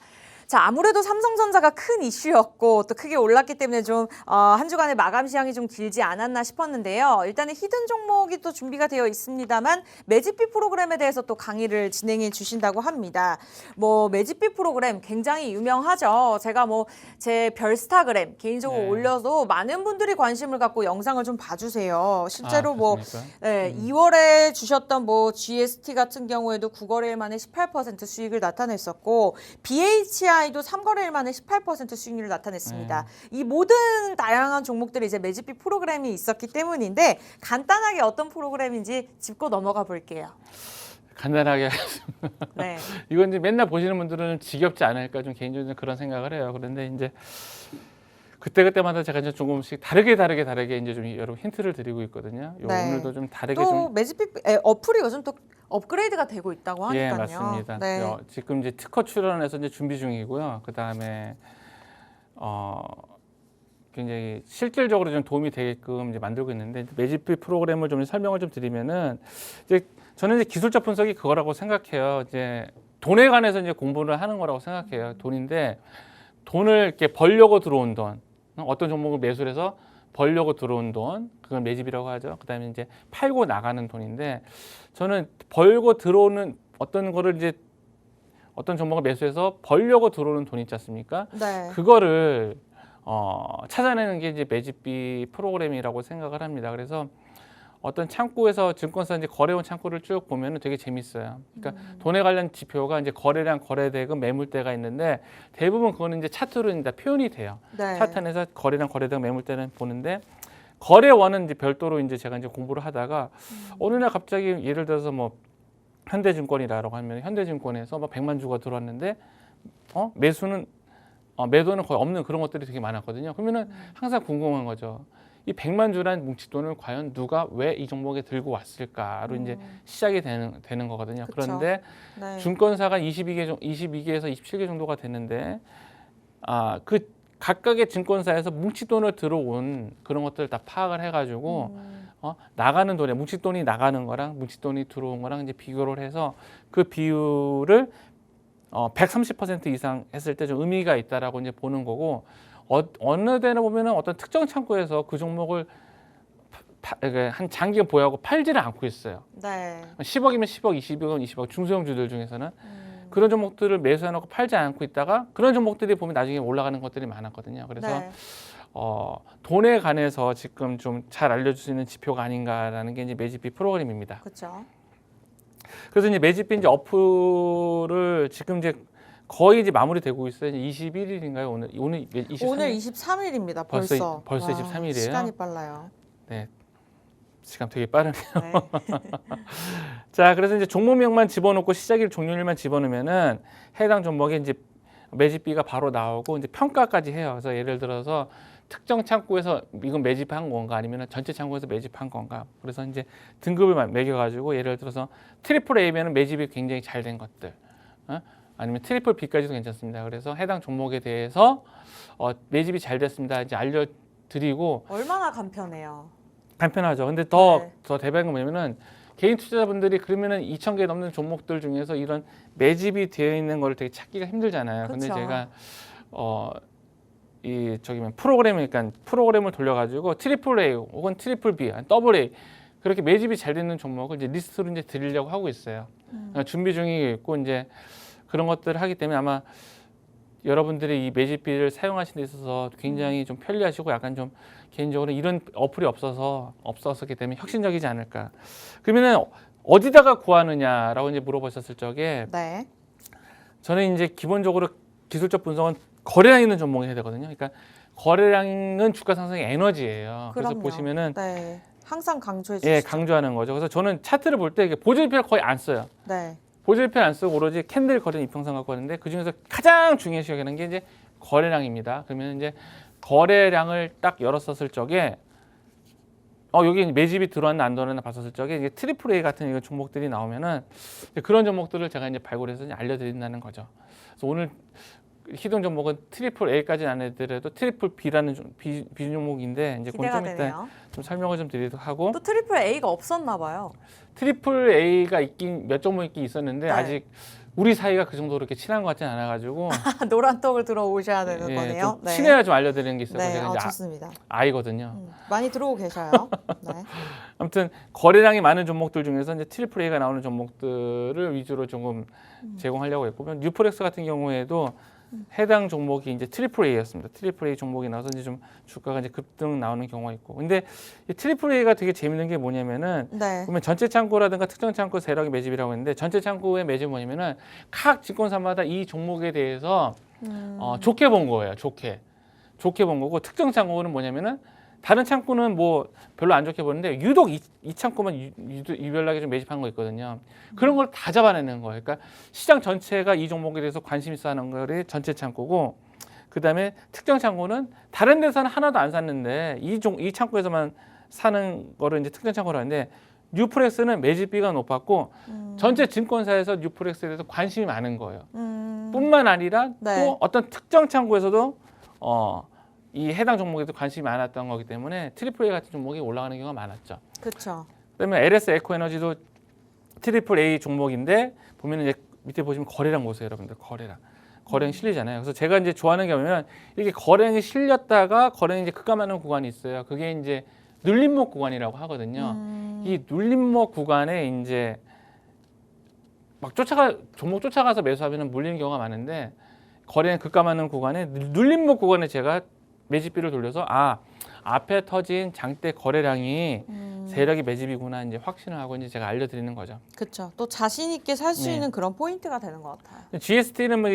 자, 아무래도 삼성전자가 큰 이슈였고 또 크게 올랐기 때문에 좀 한 주간의 마감 시황이 좀 길지 않았나 싶었는데요. 일단은 히든 종목이 또 준비가 되어 있습니다만 매집비 프로그램에 대해서 또 강의를 진행해 주신다고 합니다. 뭐 매집비 프로그램 굉장히 유명하죠. 제가 뭐 제 별스타그램 개인적으로 네. 올려도 많은 분들이 관심을 갖고 영상을 좀 봐주세요. 실제로 뭐 그렇습니까? 네, 2월에 주셨던 뭐 GST 같은 경우에도 9거래일 만에 18% 수익을 나타냈었고 BHI도 3거래일 만에 18% 수익률을 나타냈습니다. 이 모든 다양한 종목들이 이제 매집비 프로그램이 있었기 때문인데 간단하게 어떤 프로그램인지 짚고 넘어가 볼게요. 간단하게 네. 이건 이제 맨날 보시는 분들은 지겹지 않을까 좀 개인적으로 그런 생각을 해요. 그런데 이제 그때마다 제가 이제 조금씩 다르게 이제 좀 여러분 힌트를 드리고 있거든요. 네. 오늘도 좀 다르게 또 좀 매집비 어플이 요즘 또 업그레이드가 되고 있다고 하니까요. 예, 맞습니다. 네. 지금 이제 특허 출원해서 이제 준비 중이고요. 그다음에 굉장히 실질적으로 좀 도움이 되게끔 이제 만들고 있는데 매집비 프로그램을 좀 설명을 좀 드리면은 이제 저는 이제 기술적 분석이 그거라고 생각해요. 이제 돈에 관해서 이제 공부를 하는 거라고 생각해요. 돈인데 돈을 이렇게 벌려고 들어온 돈, 어떤 종목을 매수를 해서 벌려고 들어온 돈, 그걸 매집이라고 하죠. 그다음에 이제 팔고 나가는 돈인데 저는 벌고 들어오는 어떤 거를 이제 어떤 종목을 매수해서 벌려고 들어오는 돈 있지 않습니까? 네. 그거를 찾아내는 게 이제 매집비 프로그램이라고 생각을 합니다. 그래서 어떤 창구에서 증권사 이제 거래원 창구를 쭉 보면은 되게 재밌어요. 그러니까 돈에 관련 지표가 이제 거래량, 거래대금, 매물대가 있는데 대부분 그거는 이제 차트로 이제 표현이 돼요. 네. 차트 안에서 거래량, 거래대금, 매물대는 보는데 거래원은 이제 별도로 이제 제가 이제 공부를 하다가 어느 날 갑자기 예를 들어서 뭐 현대증권이라고 하면 현대증권에서 막 100만 주가 들어왔는데 매수는 매도는 거의 없는 그런 것들이 되게 많았거든요. 그러면은 항상 궁금한 거죠. 이 100만 주란 뭉칫돈을 과연 누가 왜 이 종목에 들고 왔을까로 이제 시작이 되는 거거든요. 그쵸. 그런데 네. 증권사가 22개에서 27개 정도가 되는데 그 각각의 증권사에서 뭉칫돈을 들어온 그런 것들을 다 파악을 해가지고 나가는 돈에 뭉칫돈이 나가는 거랑 뭉칫돈이 들어온 거랑 이제 비교를 해서 그 비율을 130% 이상 했을 때 좀 의미가 있다라고 이제 보는 거고 어느 데는 보면은 어떤 특정 창구에서 그 종목을 한 장기간 보유하고 팔지는 않고 있어요. 네. 10억이면 10억, 20억이면 20억 중소형주들 중에서는 그런 종목들을 매수해놓고 팔지 않고 있다가 그런 종목들이 보면 나중에 올라가는 것들이 많았거든요. 그래서 네. 돈에 관해서 지금 좀 잘 알려줄 수 있는 지표가 아닌가라는 게 이제 매집비 프로그램입니다. 그렇죠. 그래서 이제 매집비 이제 어플을 지금 이제 거의 이제 마무리되고 있어요. 이제 21일인가요? 오늘 23일? 오늘 23일입니다. 벌써. 벌써 와, 23일이에요. 시간이 빨라요. 네, 시간 되게 빠르네요. 네. 자, 그래서 이제 종목명만 집어넣고 시작일 종료일만 집어넣으면은 해당 종목에 이제 매집비가 바로 나오고 이제 평가까지 해요. 그래서 예를 들어서 특정 창구에서 이건 매집한 건가 아니면 전체 창구에서 매집한 건가. 그래서 이제 등급을 매겨가지고 예를 들어서 트리플 A면은 매집이 굉장히 잘 된 것들. 아니면 트리플 B까지도 괜찮습니다. 그래서 해당 종목에 대해서 매집이 잘 됐습니다. 이제 알려드리고 얼마나 간편해요. 간편하죠. 근데 더 네. 대박인 건 뭐냐면은 개인 투자자분들이 그러면은 2,000개 넘는 종목들 중에서 이런 매집이 되어 있는 걸 되게 찾기가 힘들잖아요. 근데 그쵸. 제가 프로그램을 돌려가지고 트리플 A 혹은 트리플 B, 더블 A 그렇게 매집이 잘 되는 종목을 이제 리스트로 이제 드리려고 하고 있어요. 준비 중에 있고 이제 그런 것들을 하기 때문에 아마 여러분들이 이 매집비를 사용하시는 데 있어서 굉장히 좀 편리하시고 약간 좀 개인적으로 이런 어플이 없었기 때문에 혁신적이지 않을까. 그러면은 어디다가 구하느냐라고 이제 물어보셨을 적에 네. 저는 이제 기본적으로 기술적 분석은 거래량 있는 종목이 해야 되거든요. 그러니까 거래량은 주가 상승의 에너지예요. 그래서 그럼요. 보시면은 네. 항상 강조해 주시죠. 예, 강조하는 거죠. 그래서 저는 차트를 볼 때 보조지표를 거의 안 써요. 네. 보조지표 안 쓰고 오로지 캔들 거래 이평선 갖고 하는데 그 중에서 가장 중요시 여기는 게 이제 거래량입니다. 그러면 이제 거래량을 딱 열었었을 적에 여기 매집이 들어왔나 안 들어왔나 봤었을 적에 이제 트리플 A 같은 이런 종목들이 나오면은 그런 종목들을 제가 이제 발굴해서 이제 알려드린다는 거죠. 그래서 오늘 희동 종목은 트리플 A까지는 안 해드려도 트리플 B라는 B 종목인데 이제 기대가 그건 좀 되네요. 이따 좀 설명을 좀 드리도록 하고 또 트리플 A가 없었나 봐요. 트리플 A가 몇 종목 있긴 있었는데 네. 아직 우리 사이가 그 정도로 이렇게 친한 것 같지는 않아가지고 노란 떡을 들어오셔야 되는 예, 거네요. 좀 친해야 좀 알려드리는 게 있어요. 네, 제가 이제 좋습니다. 아이거든요. 많이 들어오고 계셔요. 네. 아무튼 거래량이 많은 종목들 중에서 이제 트리플 A가 나오는 종목들을 위주로 조금 제공하려고 했고, 뉴프렉스 같은 경우에도 해당 종목이 이제 트리플 A였습니다. 트리플 A 종목이 나와서 이제 좀 주가가 이제 급등 나오는 경우가 있고, 근데 이 트리플 A가 되게 재밌는 게 뭐냐면은 네. 보면 전체 창구라든가 특정 창구 세력의 매집이라고 했는데 전체 창구의 매집이 뭐냐면은 각 증권사마다 이 종목에 대해서 좋게 본 거예요. 좋게 본 거고, 특정 창구는 뭐냐면은 다른 창구는 뭐 별로 안 좋게 보는데 유독 이 창구만 유별나게 좀 매집한 거 있거든요. 그런 걸 다 잡아내는 거예요. 그러니까 시장 전체가 이 종목에 대해서 관심 있어 하는 거를 전체 창구고, 그다음에 특정 창구는 다른 데서는 하나도 안 샀는데 이 창구에서만 사는 거를 이제 특정 창구로 하는데, 뉴프렉스는 매집비가 높았고 전체 증권사에서 뉴프렉스에 대해서 관심이 많은 거예요. 뿐만 아니라 네. 또 어떤 특정 창구에서도 이 해당 종목에도 관심이 많았던 거기 때문에 트리플 A 같은 종목이 올라가는 경우가 많았죠. 그렇죠. 그다음에 LS 에코에너지도 트리플 A 종목인데 보면은 이제 밑에 보시면 거래량 보세요, 여러분들. 거래량 실리잖아요. 그래서 제가 이제 좋아하는 게 뭐냐면 이렇게 거래량이 실렸다가 거래량이 이제 급감하는 구간이 있어요. 그게 이제 눌림목 구간이라고 하거든요. 이 눌림목 구간에 이제 막 종목 쫓아가서 매수하면 물리는 경우가 많은데 거래량 급감하는 구간에 눌림목 구간에 제가 매집비를 돌려서 앞에 터진 장대 거래량이 세력의 매집이구나 이제 확신을 하고 이제 제가 알려드리는 거죠. 그렇죠. 또 자신 있게 살 수 네. 있는 그런 포인트가 되는 것 같아요. GST는 뭐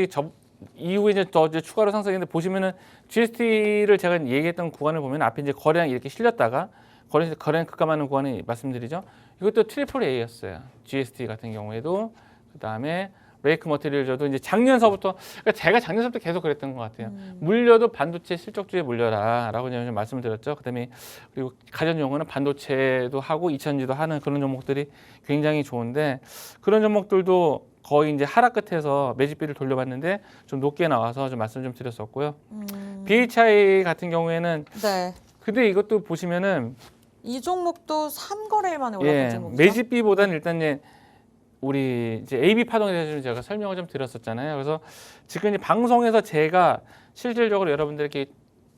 이후에 이제 더 이제 추가로 상승했는데 보시면은 GST를 제가 얘기했던 구간을 보면 앞에 이제 거래량이 이렇게 실렸다가 거래량 급감하는 구간을 말씀드리죠. 이것도 트리플 A였어요. GST 같은 경우에도 그다음에 레이크 머티리얼도 이제 작년서부터 그러니까 제가 작년서부터 계속 그랬던 것 같아요. 물려도 반도체 실적주에 물려라라고 좀 말씀을 드렸죠. 그다음에 그리고 가전용어는 반도체도 하고 이천지도 하는 그런 종목들이 굉장히 좋은데 그런 종목들도 거의 이제 하락 끝에서 매집비를 돌려봤는데 좀 높게 나와서 좀 말씀 좀 드렸었고요. BHI 같은 경우에는 네. 근데 이것도 보시면은 이 종목도 3거래일 만에 올랐던 종목이죠. 매집비보다는 일단 이제 우리 이제 AB 파동에 대해서 제가 설명을 좀 드렸었잖아요. 그래서 지금 이제 방송에서 제가 실질적으로 여러분들께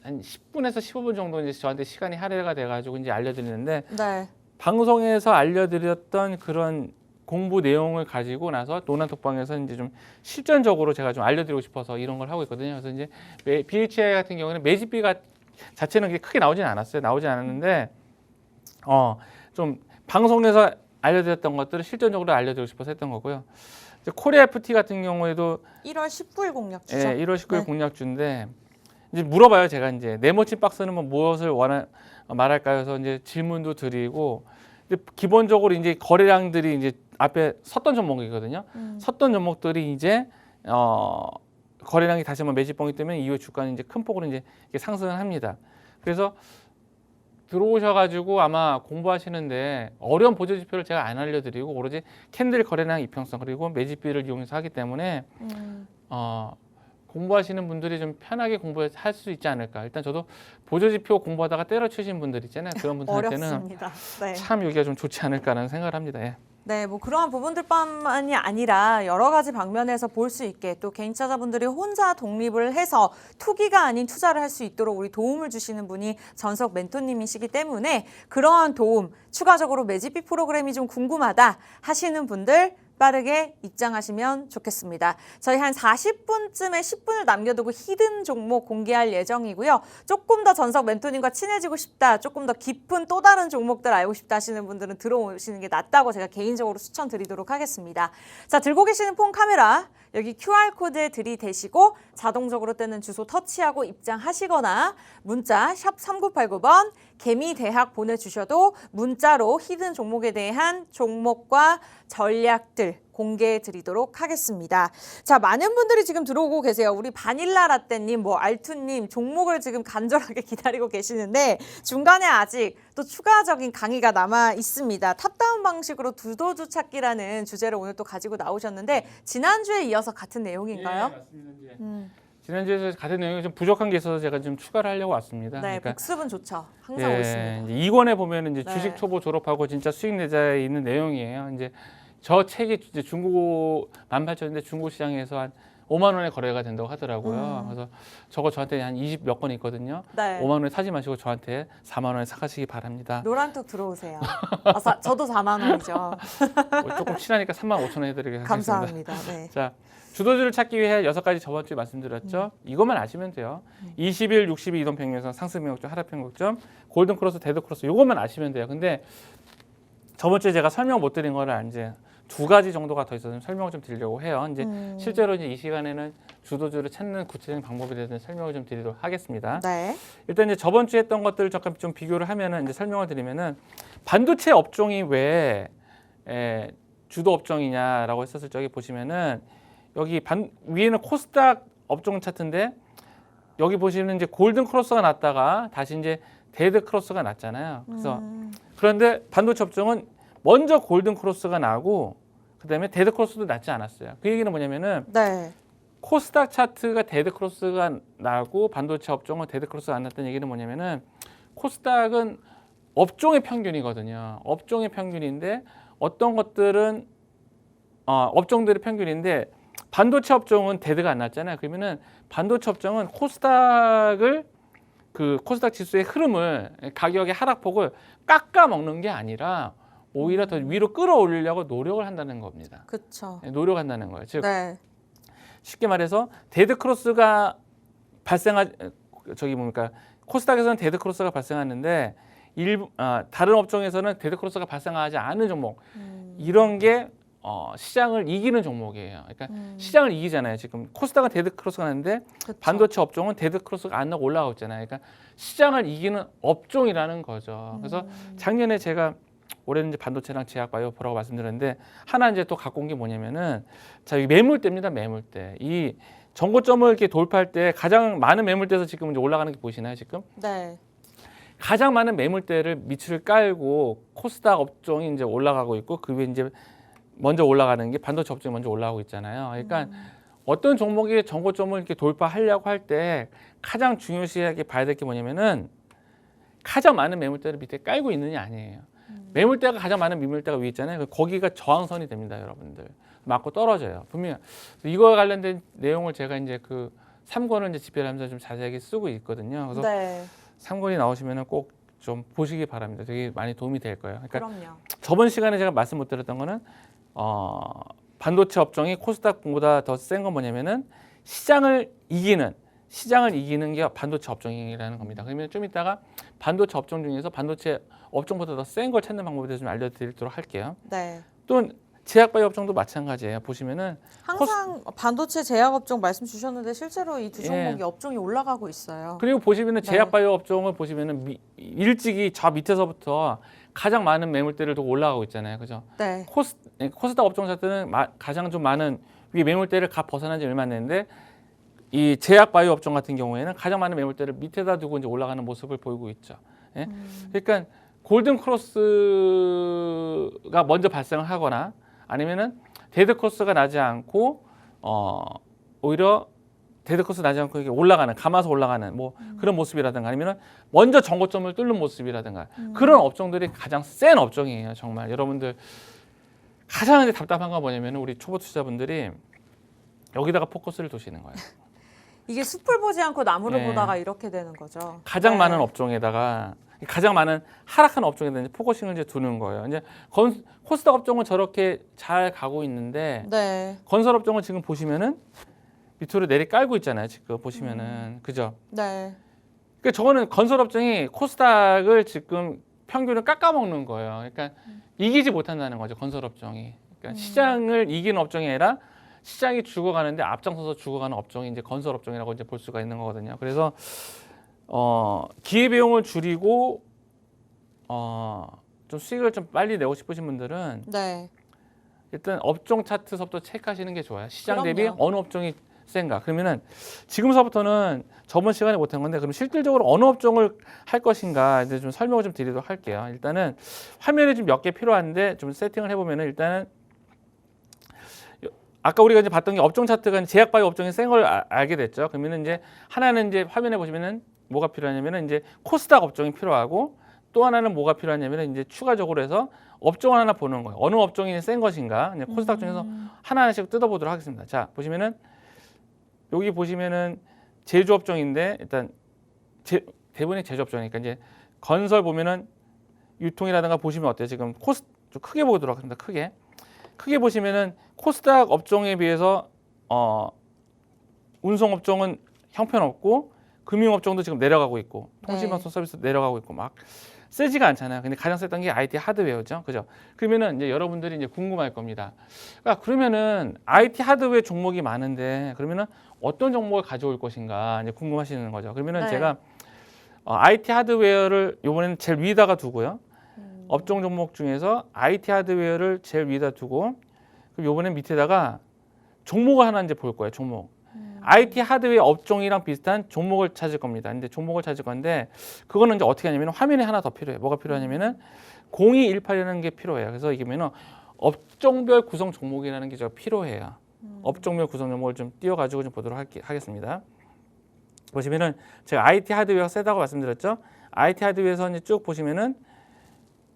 한 10분에서 15분 정도 이제 저한테 시간이 할애가 돼가지고 이제 알려드리는데 네. 방송에서 알려드렸던 그런 공부 내용을 가지고 나서 논란톡방에서 이제 좀 실전적으로 제가 좀 알려드리고 싶어서 이런 걸 하고 있거든요. 그래서 이제 BHI 같은 경우는 매집비가 자체는 크게 나오진 않았어요. 나오진 않았는데 좀 방송에서 알려드렸던 것들을 실전적으로 알려드리고 싶어서 했던 거고요. 이제 코리아 FT 같은 경우에도 1월 19일 공략주죠. 1월 19일 네. 공략주인데 이제 물어봐요. 제가 이제 네모친 박스는 뭐 무엇을 말할까요? 해서 이제 질문도 드리고 근데 기본적으로 이제 거래량들이 이제 앞에 섰던 종목이거든요. 섰던 종목들이 이제 거래량이 다시 한번 매집봉이 뜨면 이후에 주가는 이제 큰 폭으로 이제 상승을 합니다. 그래서 들어오셔가지고 아마 공부하시는데 어려운 보조 지표를 제가 안 알려드리고 오로지 캔들 거래량 이평성 그리고 매집비를 이용해서 하기 때문에 공부하시는 분들이 좀 편하게 공부할 수 있지 않을까. 일단 저도 보조 지표 공부하다가 때려치신 분들 있잖아요. 그런 분들한테는 어렵습니다. 네. 참 여기가 좀 좋지 않을까라는 생각을 합니다. 예. 네, 뭐 그러한 부분들뿐만이 아니라 여러 가지 방면에서 볼 수 있게 또 개인 투자자분들이 혼자 독립을 해서 투기가 아닌 투자를 할 수 있도록 우리 도움을 주시는 분이 전석 멘토님이시기 때문에 그러한 도움, 추가적으로 매집비 프로그램이 좀 궁금하다 하시는 분들 빠르게 입장하시면 좋겠습니다. 저희 한 40분쯤에 10분을 남겨두고 히든 종목 공개할 예정이고요. 조금 더 전석 멘토님과 친해지고 싶다, 조금 더 깊은 또 다른 종목들 알고 싶다 하시는 분들은 들어오시는 게 낫다고 제가 개인적으로 추천드리도록 하겠습니다. 자, 들고 계시는 폰 카메라 여기 QR코드에 들이대시고 자동적으로 뜨는 주소 터치하고 입장하시거나 문자 샵 3989번 개미대학 보내주셔도 문자로 히든 종목에 대한 종목과 전략들 공개해 드리도록 하겠습니다. 자, 많은 분들이 지금 들어오고 계세요. 우리 바닐라 라떼님, 알투님 종목을 지금 간절하게 기다리고 계시는데 중간에 아직 또 추가적인 강의가 남아 있습니다. 탑다운 방식으로 두도주 찾기라는 주제를 오늘 또 가지고 나오셨는데 지난주에 이어서 같은 내용인가요? 예, 맞습니다. 지난주에서 같은 내용이 좀 부족한 게 있어서 제가 좀 추가를 하려고 왔습니다. 네, 그러니까 복습은 좋죠. 항상 옳습니다. 이제 2권에 보면 이제 네. 주식 초보 졸업하고 진짜 수익 내자에 있는 내용이에요. 이제 저 책이 이제 중고 18,000원인데 중고 시장에서 한 5만 원에 거래가 된다고 하더라고요. 그래서 저거 저한테 한 20 몇 건 있거든요. 네. 5만 원에 사지 마시고 저한테 4만 원에 사가시기 바랍니다. 노란톡 들어오세요. 저도 4만 원이죠. 뭐 조금 친하니까 3만 5천 원 해드리겠습니다. 감사합니다. 네. 자, 주도주를 찾기 위해 6가지 저번 주에 말씀드렸죠. 이것만 아시면 돼요. 20일, 60일 이동 평균선, 상승 변곡점, 하락 변곡점, 골든 크로스, 데드 크로스 이것만 아시면 돼요. 근데 저번 주에 제가 설명 못 드린 거를 이제 2가지 정도가 더 있어서 설명을 좀 드리려고 해요. 이제 실제로 이제 이 시간에는 주도주를 찾는 구체적인 방법에 대해서 설명을 좀 드리도록 하겠습니다. 네. 일단 이제 저번 주에 했던 것들을 잠깐 좀 비교를 하면은 이제 설명을 드리면은 반도체 업종이 왜 주도 업종이냐라고 했었을 적에 보시면은 여기 위에는 코스닥 업종 차트인데 여기 보시면 이제 골든 크로스가 났다가 다시 이제 데드 크로스가 났잖아요. 그래서 그런데 반도체 업종은 먼저 골든 크로스가 나고 그다음에 데드 크로스도 났지 않았어요. 그 얘기는 뭐냐면은 네. 코스닥 차트가 데드 크로스가 나고 반도체 업종은 데드 크로스가 안 났다는 얘기는 뭐냐면은 코스닥은 업종의 평균이거든요. 업종의 평균인데 어떤 것들은 업종들의 평균인데 반도체 업종은 데드가 안 났잖아요. 그러면은 반도체 업종은 코스닥을 그 코스닥 지수의 흐름을 가격의 하락폭을 깎아 먹는 게 아니라 오히려 더 위로 끌어올리려고 노력을 한다는 겁니다. 그렇죠. 노력한다는 거예요. 즉 네. 쉽게 말해서 데드 크로스가 코스닥에서는 데드 크로스가 발생하는데 다른 업종에서는 데드 크로스가 발생하지 않은 종목 이런 게 시장을 이기는 종목이에요. 그러니까 시장을 이기잖아요. 지금 코스닥은 데드 크로스가 나는데 그쵸. 반도체 업종은 데드 크로스가 안 나고 올라가고 있잖아요. 그러니까 시장을 이기는 업종이라는 거죠. 그래서 작년에 제가 올해는 이제 반도체랑 제약바이오 보라고 말씀드렸는데 하나 이제 또 갖고 온 게 뭐냐면은 자, 이 매물대입니다. 매물대. 이 전고점을 이렇게 돌파할 때 가장 많은 매물대에서 지금 이제 올라가는 게 보이시나요, 지금? 네. 가장 많은 매물대를 밑을 깔고 코스닥 업종이 이제 올라가고 있고 그 위에 이제 먼저 올라가는 게 반도체 업종이 먼저 올라가고 있잖아요. 그러니까 어떤 종목이 전고점을 이렇게 돌파하려고 할 때 가장 중요시하게 봐야 될 게 뭐냐면은 가장 많은 매물대를 밑에 깔고 있느냐 아니에요. 매물대가 가장 많은 매물대가 위에 있잖아요. 거기가 저항선이 됩니다, 여러분들. 맞고 떨어져요. 분명히 이거와 관련된 내용을 제가 이제 그 3권을 이제 집필하면서 좀 자세하게 쓰고 있거든요. 그래서 네. 3권이 나오시면은 꼭 좀 보시기 바랍니다. 되게 많이 도움이 될 거예요. 그러니까 그럼요. 저번 시간에 제가 말씀 못 드렸던 거는 반도체 업종이 코스닥보다 더 센 건 뭐냐면은 시장을 이기는 게 반도체 업종이라는 겁니다. 그러면 좀 이따가 반도체 업종 중에서 반도체 업종보다 더 센 걸 찾는 방법에 대해서 좀 알려드리도록 할게요. 네. 또 제약바이오 업종도 마찬가지예요. 보시면은 항상 반도체 제약 업종 말씀 주셨는데 실제로 이 두 예. 종목이 업종이 올라가고 있어요. 그리고 보시면은 네. 제약바이오 업종을 보시면은 일찍이 저 밑에서부터 가장 많은 매물대를 두고 올라가고 있잖아요. 그죠? 네. 코스닥 업종 차트는 가장 좀 많은 위 매물대를 가 벗어난 지 얼마 안 됐는데 이 제약바이오 업종 같은 경우에는 가장 많은 매물대를 밑에다 두고 이제 올라가는 모습을 보이고 있죠. 예? 그러니까 골든 크로스가 먼저 발생을 하거나 아니면은 데드 크로스가 나지 않고 오히려 데드 크로스 나지 않고 이렇게 올라가는 감아서 올라가는 뭐 그런 모습이라든가 아니면은 먼저 전고점을 뚫는 모습이라든가 그런 업종들이 가장 센 업종이에요. 정말 여러분들 가장 이제 답답한 건 뭐냐면은 우리 초보 투자분들이 여기다가 포커스를 두시는 거예요. 이게 숲을 보지 않고 나무를 네. 보다가 이렇게 되는 거죠. 가장 네. 많은 업종에다가 가장 많은 하락하는 업종에다 이제 포커싱을 이제 두는 거예요. 이제 코스닥 업종은 저렇게 잘 가고 있는데 네. 건설 업종은 지금 보시면은 밑으로 내리 깔고 있잖아요. 지금 보시면은 그죠? 네. 그러니까 저거는 건설 업종이 코스닥을 지금 평균을 깎아먹는 거예요. 그러니까 이기지 못한다는 거죠. 건설 업종이. 그러니까 시장을 이기는 업종이 아니라 시장이 죽어가는데 앞장서서 죽어가는 업종이 이제 건설 업종이라고 이제 볼 수가 있는 거거든요. 그래서 기회비용을 줄이고 좀 수익을 좀 빨리 내고 싶으신 분들은 네. 일단 업종 차트서부터 체크하시는 게 좋아요. 시장 대비 그럼요. 어느 업종이 센가. 그러면은 지금서부터는 저번 시간에 못한 건데 그럼 실질적으로 어느 업종을 할 것인가 이제 좀 설명을 좀 드리도록 할게요. 일단은 화면에 좀 몇 개 필요한데 좀 세팅을 해보면은 일단은 아까 우리가 이제 봤던 게 업종 차트가 제약바이오 업종이 센 걸 알게 됐죠. 그러면은 이제 하나는 이제 화면에 보시면은 뭐가 필요하냐면은 이제 코스닥 업종이 필요하고 또 하나는 뭐가 필요하냐면은 이제 추가적으로 해서 업종 하나 보는 거예요. 어느 업종이 센 것인가. 이제 코스닥 중에서 하나하나씩 뜯어보도록 하겠습니다. 자, 보시면은 여기 보시면은 제조 업종인데 일단 대부분이 제조 업종이니까 이제 건설 보면은 유통이라든가 보시면 어때요? 지금 좀 크게 보도록 하겠습니다. 크게 보시면은 코스닥 업종에 비해서 운송 업종은 형편없고 금융 업종도 지금 내려가고 있고 통신방송 서비스 내려가고 있고 막 세지가 않잖아요. 근데 가장 셌던 게 IT 하드웨어죠. 그죠? 그러면은 이제 여러분들이 이제 궁금할 겁니다. 그러면은 IT 하드웨어 종목이 많은데 그러면은 어떤 종목을 가져올 것인가 이제 궁금하시는 거죠. 그러면은 네. 제가 IT 하드웨어를 이번에는 제일 위에다가 두고요. 업종 종목 중에서 IT 하드웨어를 제일 위에다 두고 그럼 이번엔 밑에다가 종목을 하나 이제 볼 거예요. 종목. IT 하드웨어 업종이랑 비슷한 종목을 찾을 겁니다. 근데 종목을 찾을 건데 그거는 이제 어떻게 하냐면 화면에 하나 더 필요해요. 뭐가 필요하냐면은 0218이라는 게 필요해요. 그래서 이게 면은 업종별 구성 종목이라는 게 저 필요해요. 업종별 구성 종목을 좀 띄워가지고 좀 보도록 하겠습니다. 보시면은 제가 IT 하드웨어가 세다고 말씀드렸죠. IT 하드웨어에서 이제 쭉 보시면은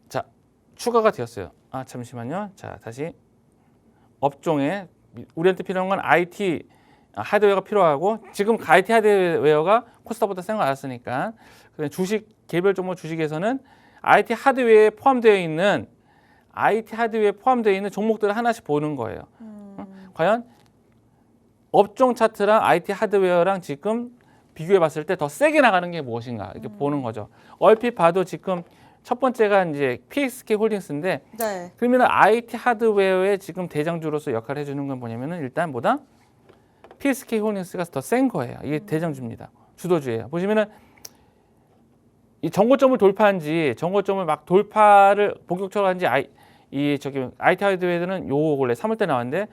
자 추가가 되었어요. 아 잠시만요. 자 다시 업종에 우리한테 필요한 건 IT 하드웨어가 필요하고 지금 IT 하드웨어가 코스닥보다 센 거 알았으니까 주식 개별 종목 주식에서는 IT 하드웨어에 포함되어 있는 종목들을 하나씩 보는 거예요. 과연 업종 차트랑 IT 하드웨어랑 지금 비교해 봤을 때 더 세게 나가는 게 무엇인가 이렇게 보는 거죠. 얼핏 봐도 지금 첫 번째가 이제 PSK 홀딩스인데 네. 그러면 IT 하드웨어의 지금 대장주로서 역할을 해주는 건 뭐냐면은 일단 보다 PSK 홀딩스가 더 센 거예요. 이게 대장주입니다. 주도주예요. 보시면은 이 정고점을 돌파한지 정고점을 막 돌파를 본격적으로 한지 IT 하드웨어는 요 원래 3월때 나왔는데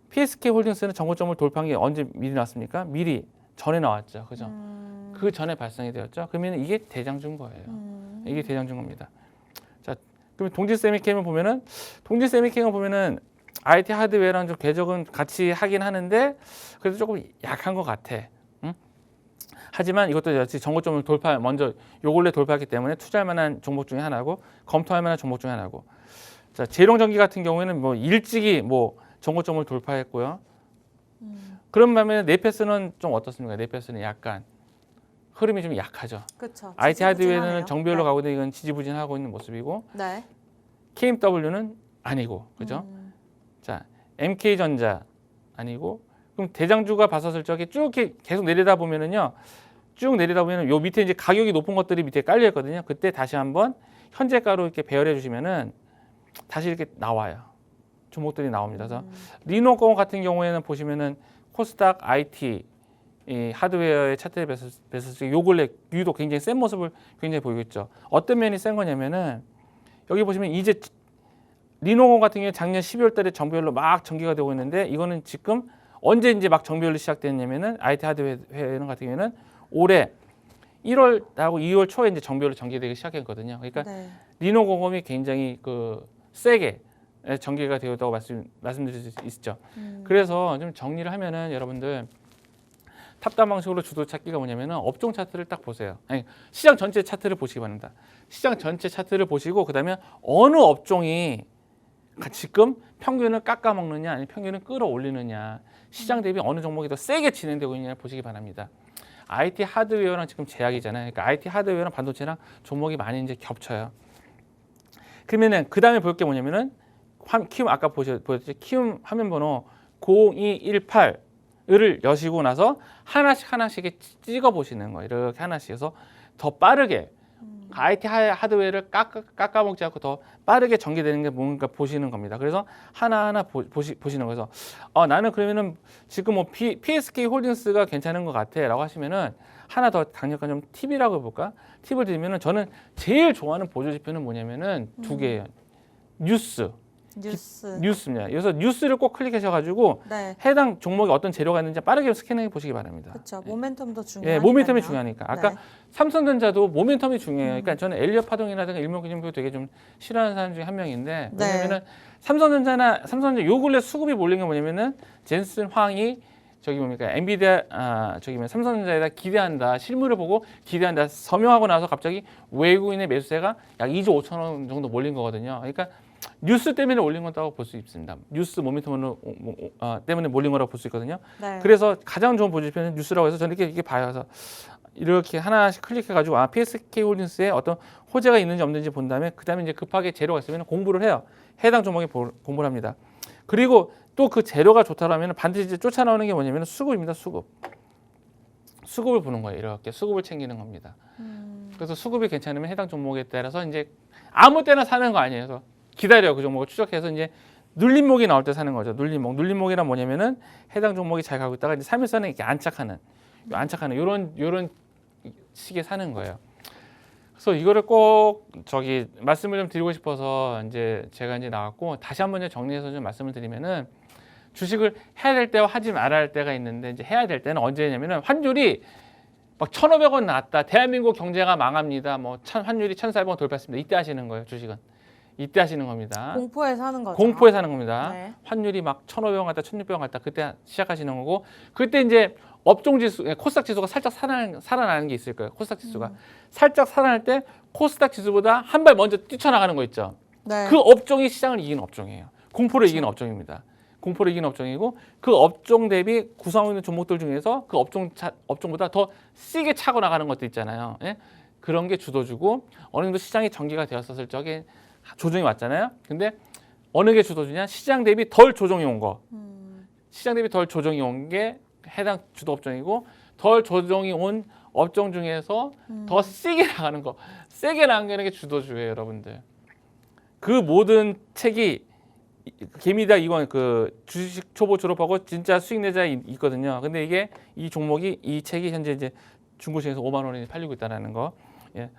PSK 홀딩스는 정고점을 돌파한 게 언제 미리 나왔습니까? 미리 전에 나왔죠. 그죠? 그 전에 발생이 되었죠. 그러면 이게 대장주인 거예요. 이게 대장주인 겁니다. 자, 그럼 동질세미캠을 보면은 IT 하드웨어랑 좀 궤적은 같이 하긴 하는데 그래도 조금 약한 것 같아. 응? 하지만 이것도 역시 정고점을 먼저 요 근래 돌파했기 때문에 투자할 만한 종목 중에 하나고 검토할 만한 종목 중에 하나고. 자, 재룡전기 같은 경우에는 뭐 일찍이 뭐 정고점을 돌파했고요. 그런 반면에 네페스는 좀 어떻습니까? 네페스는 약간 흐름이 좀 약하죠. 그렇죠. IT 하드웨어는 정별로 가고 있는데 이건 지지부진하고 있는 모습이고 네. KMW는 아니고 그죠? 자 MK전자 아니고 그럼 대장주가 봤었을 적에 쭉 이렇게 계속 내리다 보면은요 요 밑에 이제 가격이 높은 것들이 밑에 깔려 있거든요. 그때 다시 한번 현재가로 이렇게 배열해 주시면은 다시 이렇게 나와요. 종목들이 나옵니다. 그래서 리노공 같은 경우에는 보시면은 코스닥 IT 이 하드웨어의 차트에 비해서 요 근래 유독 굉장히 센 모습을 굉장히 보이고 있죠. 어떤 면이 센 거냐면은 여기 보시면 이제 리노공 같은 경우에 작년 12월 달에 정별로 막 전개가 되고 있는데 이거는 지금 언제 이제 막 정별로 시작됐냐면은 IT 하드웨어 같은 경우에는 올해 1월하고 2월 초에 이제 정별로 전개되기 시작했거든요. 그러니까 네. 리노공업이 굉장히 세게 전개가 되었다고 말씀드릴 수 있죠. 그래서 좀 정리를 하면은 여러분들 탑다운 방식으로 주도 찾기가 뭐냐면은 업종 차트를 딱 보세요. 아니, 시장 전체 차트를 보시기 바랍니다. 시장 전체 차트를 보시고 그다음에 어느 업종이 지금 평균을 깎아먹느냐 아니면 평균을 끌어올리느냐 시장 대비 어느 종목이 더 세게 진행되고 있느냐 보시기 바랍니다. IT 하드웨어랑 지금 제약이잖아요. 그러니까 IT 하드웨어랑 반도체랑 종목이 많이 이제 겹쳐요. 그러면은 그 다음에 볼 게 뭐냐면은 키움 아까 보셨죠? 키움 화면 번호 0218을 여시고 나서 하나씩 찍어 보시는 거예요. 이렇게 하나씩 해서 더 빠르게 IT 하드웨어를 깎아먹지 않고 더 빠르게 전개되는 게 뭔가 보시는 겁니다. 그래서 하나하나 보시는 거죠. 나는 그러면은 지금 뭐 PSK 홀딩스가 괜찮은 것 같아라고 하시면은 하나 더 강력한 좀 팁이라고 해볼까? 팁을 드리면은 저는 제일 좋아하는 보조 지표는 뭐냐면은 두 개예요. 뉴스입니다. 그래서 뉴스를 꼭 클릭하셔가지고 네. 해당 종목에 어떤 재료가 있는지 빠르게 스캔해 보시기 바랍니다. 그렇죠. 모멘텀도 중요하니까요. 모멘텀이 중요하니까. 아까 네. 삼성전자도 모멘텀이 중요해요. 그러니까 저는 엘리엇 파동이라든가 일목균형표 되게 좀 싫어하는 사람 중에 한 명인데 네. 왜냐면은 삼성전자 요 근래 수급이 몰린 게 뭐냐면은 젠슨 황이 엔비디아 삼성전자에다 기대한다 실물을 보고 기대한다 서명하고 나서 갑자기 외국인의 매수세가 약 2조 5천 원 정도 몰린 거거든요. 그러니까 뉴스 때문에 올린 거라고 볼 수 있습니다. 뉴스 모멘텀으로 때문에 몰린 거라고 볼 수 있거든요. 네. 그래서 가장 좋은 보조지표는 뉴스라고 해서 저는 이렇게 봐요. 그래서 이렇게 하나씩 클릭해가지고 PSK 홀딩스에 어떤 호재가 있는지 없는지 본 다음에 그 다음에 이제 급하게 재료가 있으면 공부를 해요. 해당 종목에 공부를 합니다. 그리고 또 그 재료가 좋다라면 반드시 이제 쫓아나오는 게 뭐냐면 수급입니다. 수급을 보는 거예요. 이렇게 수급을 챙기는 겁니다. 그래서 수급이 괜찮으면 해당 종목에 따라서 이제 아무 때나 사는 거 아니에요. 그래서 기다려요. 그 종목을 추적해서 이제 눌림목이 나올 때 사는 거죠. 눌림목이란 뭐냐면은 해당 종목이 잘 가고 있다가 이제 3일선에 이렇게 안착하는 요런 식의 사는 거예요. 그래서 이거를 꼭 말씀을 좀 드리고 싶어서 이제 제가 이제 나왔고 다시 한번 정리해서 좀 말씀을 드리면은 주식을 해야 될 때와 하지 말아야 할 때가 있는데 이제 해야 될 때는 언제냐면은 환율이 막 1,500원 나왔다. 대한민국 경제가 망합니다. 뭐 환율이 1,400원 돌파했습니다. 이때 하시는 거예요. 주식은. 이때 하시는 겁니다. 공포에서 하는 거죠. 공포에서 하는 겁니다. 네. 환율이 막 1,500원 갔다 1,600원 갔다 그때 시작하시는 거고 그때 이제 업종 지수, 코스닥 지수가 살짝 살아나는 게 있을 거예요. 코스닥 지수가 살짝 살아날 때 코스닥 지수보다 한 발 먼저 뛰쳐나가는 거 있죠. 네. 그 업종이 시장을 이기는 업종이에요. 공포를 이기는 업종입니다. 공포를 이기는 업종이고 그 업종 대비 구성하고 있는 종목들 중에서 그 업종보다 더 세게 차고 나가는 것도 있잖아요. 예? 그런 게 주도주고 어느 정도 시장이 전개가 되었었을 적에 조정이 왔잖아요. 근데 어느 게 주도주냐? 시장 대비 덜 조정이 온 거. 시장 대비 덜 조정이 온 게 해당 주도 업종이고 덜 조정이 온 업종 중에서 더 세게 나가는 거. 세게 나가는 게 주도주예요, 여러분들. 그 모든 책이 개미다 이건 그 주식 초보 졸업하고 진짜 수익 내자 있거든요. 근데 이게 이 종목이 이 책이 현재 이제 중고시장에서 5만 원에 팔리고 있다는 거. 예.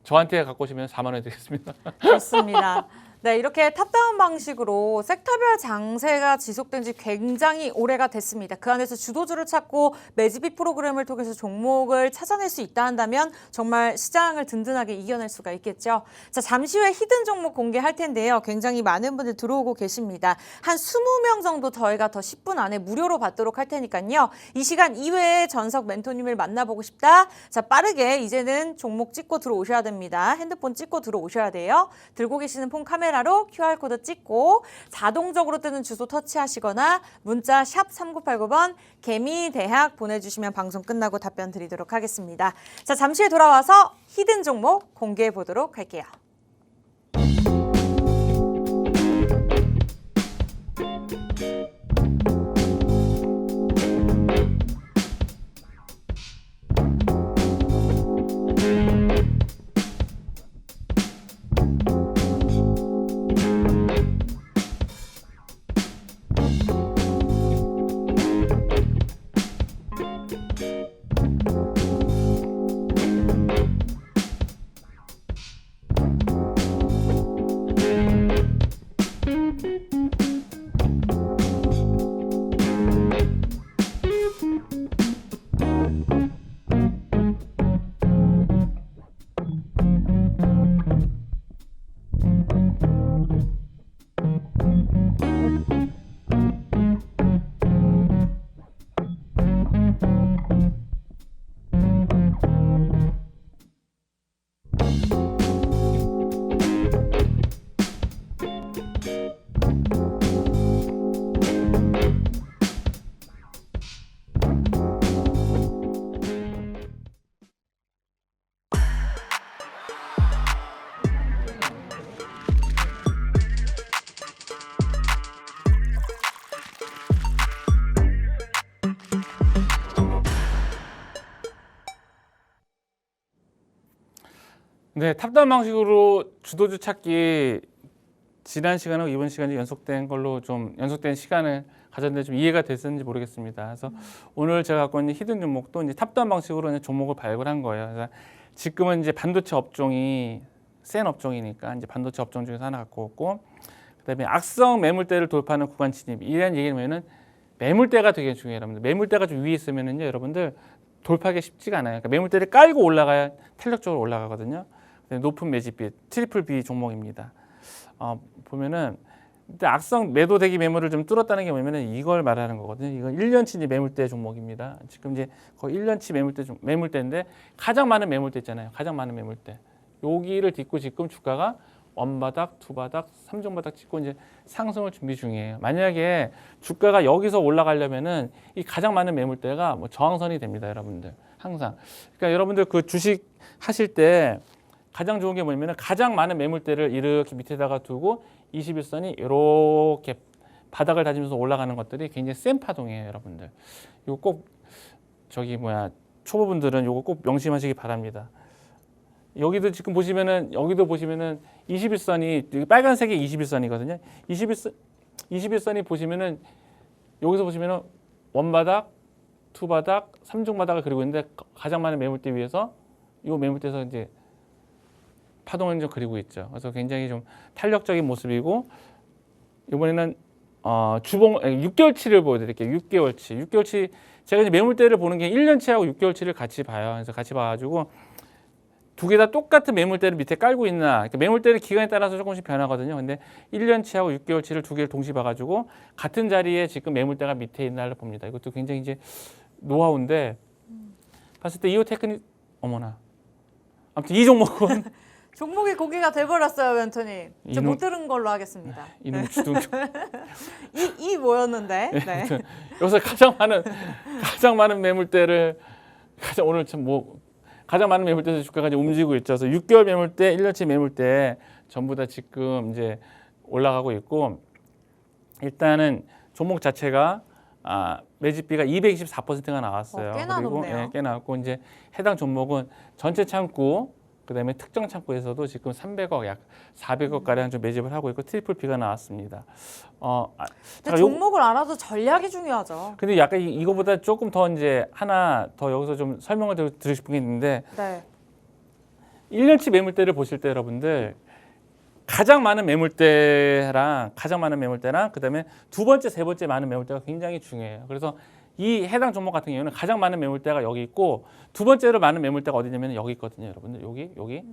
저한테 갖고 오시면 4만 원 드리겠습니다. 좋습니다. 네, 이렇게 탑다운 방식으로 섹터별 장세가 지속된 지 굉장히 오래가 됐습니다. 그 안에서 주도주를 찾고 매집입 프로그램을 통해서 종목을 찾아낼 수 있다 한다면 정말 시장을 든든하게 이겨낼 수가 있겠죠. 자, 잠시 후에 히든 종목 공개할 텐데요. 굉장히 많은 분들 들어오고 계십니다. 한 20명 정도 저희가 더 10분 안에 무료로 받도록 할 테니까요. 이 시간 이외에 전석 멘토님을 만나보고 싶다. 자, 빠르게 이제는 종목 찍고 들어오셔야 됩니다. 핸드폰 찍고 들어오셔야 돼요. 들고 계시는 폰 카메라로 QR코드 찍고 자동적으로 뜨는 주소 터치하시거나 문자 샵 3989번 개미대학 보내주시면 방송 끝나고 답변 드리도록 하겠습니다. 자, 잠시 후에 돌아와서 히든 종목 공개해 보도록 할게요. 네, 탑다운 방식으로 주도주 찾기 지난 시간하고 이번 시간이 연속된 걸로 좀 연속된 시간을 가졌는데 좀 이해가 됐었는지 모르겠습니다. 그래서 오늘 제가 갖고 있는 히든 종목도 이제 탑다운 방식으로 이제 종목을 발굴한 거예요. 그래서 지금은 이제 반도체 업종이 센 업종이니까 이제 반도체 업종 중에서 하나 갖고 왔고, 그다음에 악성 매물대를 돌파하는 구간 진입. 이런 얘기는 매물대가 되게 중요해요, 여러분들. 매물대가 좀 위에 있으면은요, 여러분들 돌파하기 쉽지가 않아요. 그러니까 매물대를 깔고 올라가야 탄력적으로 올라가거든요. 높은 매집비, 트리플 B 종목입니다. 보면은 악성 매도 대기 매물을 좀 뚫었다는 게 뭐냐면은 이걸 말하는 거거든요. 이건 1년치 매물대 종목입니다. 지금 이제 거의 1년치 매물대인데 가장 많은 매물대 있잖아요. 가장 많은 매물대. 여기를 딛고 지금 주가가 원바닥, 두바닥, 삼종바닥 찍고 이제 상승을 준비 중이에요. 만약에 주가가 여기서 올라가려면은 이 가장 많은 매물대가 뭐 저항선이 됩니다, 여러분들. 항상. 그러니까 여러분들 그 주식 하실 때 가장 좋은 게 뭐냐면 가장 많은 매물대를 이렇게 밑에다가 두고 21선이 이렇게 바닥을 다지면서 올라가는 것들이 굉장히 센 파동이에요, 여러분들. 이거 꼭 초보분들은 이거 꼭 명심하시기 바랍니다. 여기도 지금 보시면은 21선이 빨간색이 21선이거든요. 21선이 보시면은 여기서 보시면은 원바닥, 투바닥, 삼중바닥을 그리고 있는데 가장 많은 매물대 위에서 이 매물대에서 이제 파동을 좀 그리고 있죠. 그래서 굉장히 좀 탄력적인 모습이고 이번에는 주봉 6개월치를 보여드릴게요. 6개월치 제가 이제 매물대를 보는 게 1년치하고 6개월치를 같이 봐요. 그래서 같이 봐가지고 두 개 다 똑같은 매물대를 밑에 깔고 있나. 그러니까 매물대는 기간에 따라서 조금씩 변하거든요. 근데 1년치하고 6개월치를 두 개를 동시에 봐가지고 같은 자리에 지금 매물대가 밑에 있나를 봅니다. 이것도 굉장히 이제 노하우인데 봤을 때 이호 테크닉 어머나. 아무튼 이 종목은 종목이 고기가 돼버렸어요, 멘토님. 저 이놈- 못 들은 걸로 하겠습니다. 이놈 주둥. 이 뭐였는데? 네. 아무튼 여기서 가장 많은 매물대를 오늘 참 뭐 가장 많은 매물대에서 주가가 이제 움직이고 있죠. 그래서 6개월 매물대, 1년치 매물대 전부 다 지금 이제 올라가고 있고 일단은 종목 자체가 매집비가 224%가 나왔어요. 꽤나 그리고 높네요. 꽤 나왔고 이제 해당 종목은 전체 창구 그다음에 특정 창구에서도 지금 300억 약 400억 가량 좀 매집을 하고 있고 트리플 P가 나왔습니다. 근데 제가 종목을 알아도 전략이 중요하죠. 근데 약간 이거보다 조금 더 이제 하나 더 여기서 좀 설명을 드리고 싶은 게 있는데 네. 1년치 매물대를 보실 때 여러분들 가장 많은 매물대랑 그다음에 두 번째, 세 번째 많은 매물대가 굉장히 중요해요. 그래서 이 해당 종목 같은 경우는 가장 많은 매물대가 여기 있고 두 번째로 많은 매물대가 어디냐면 여기 있거든요, 여러분들. 여기.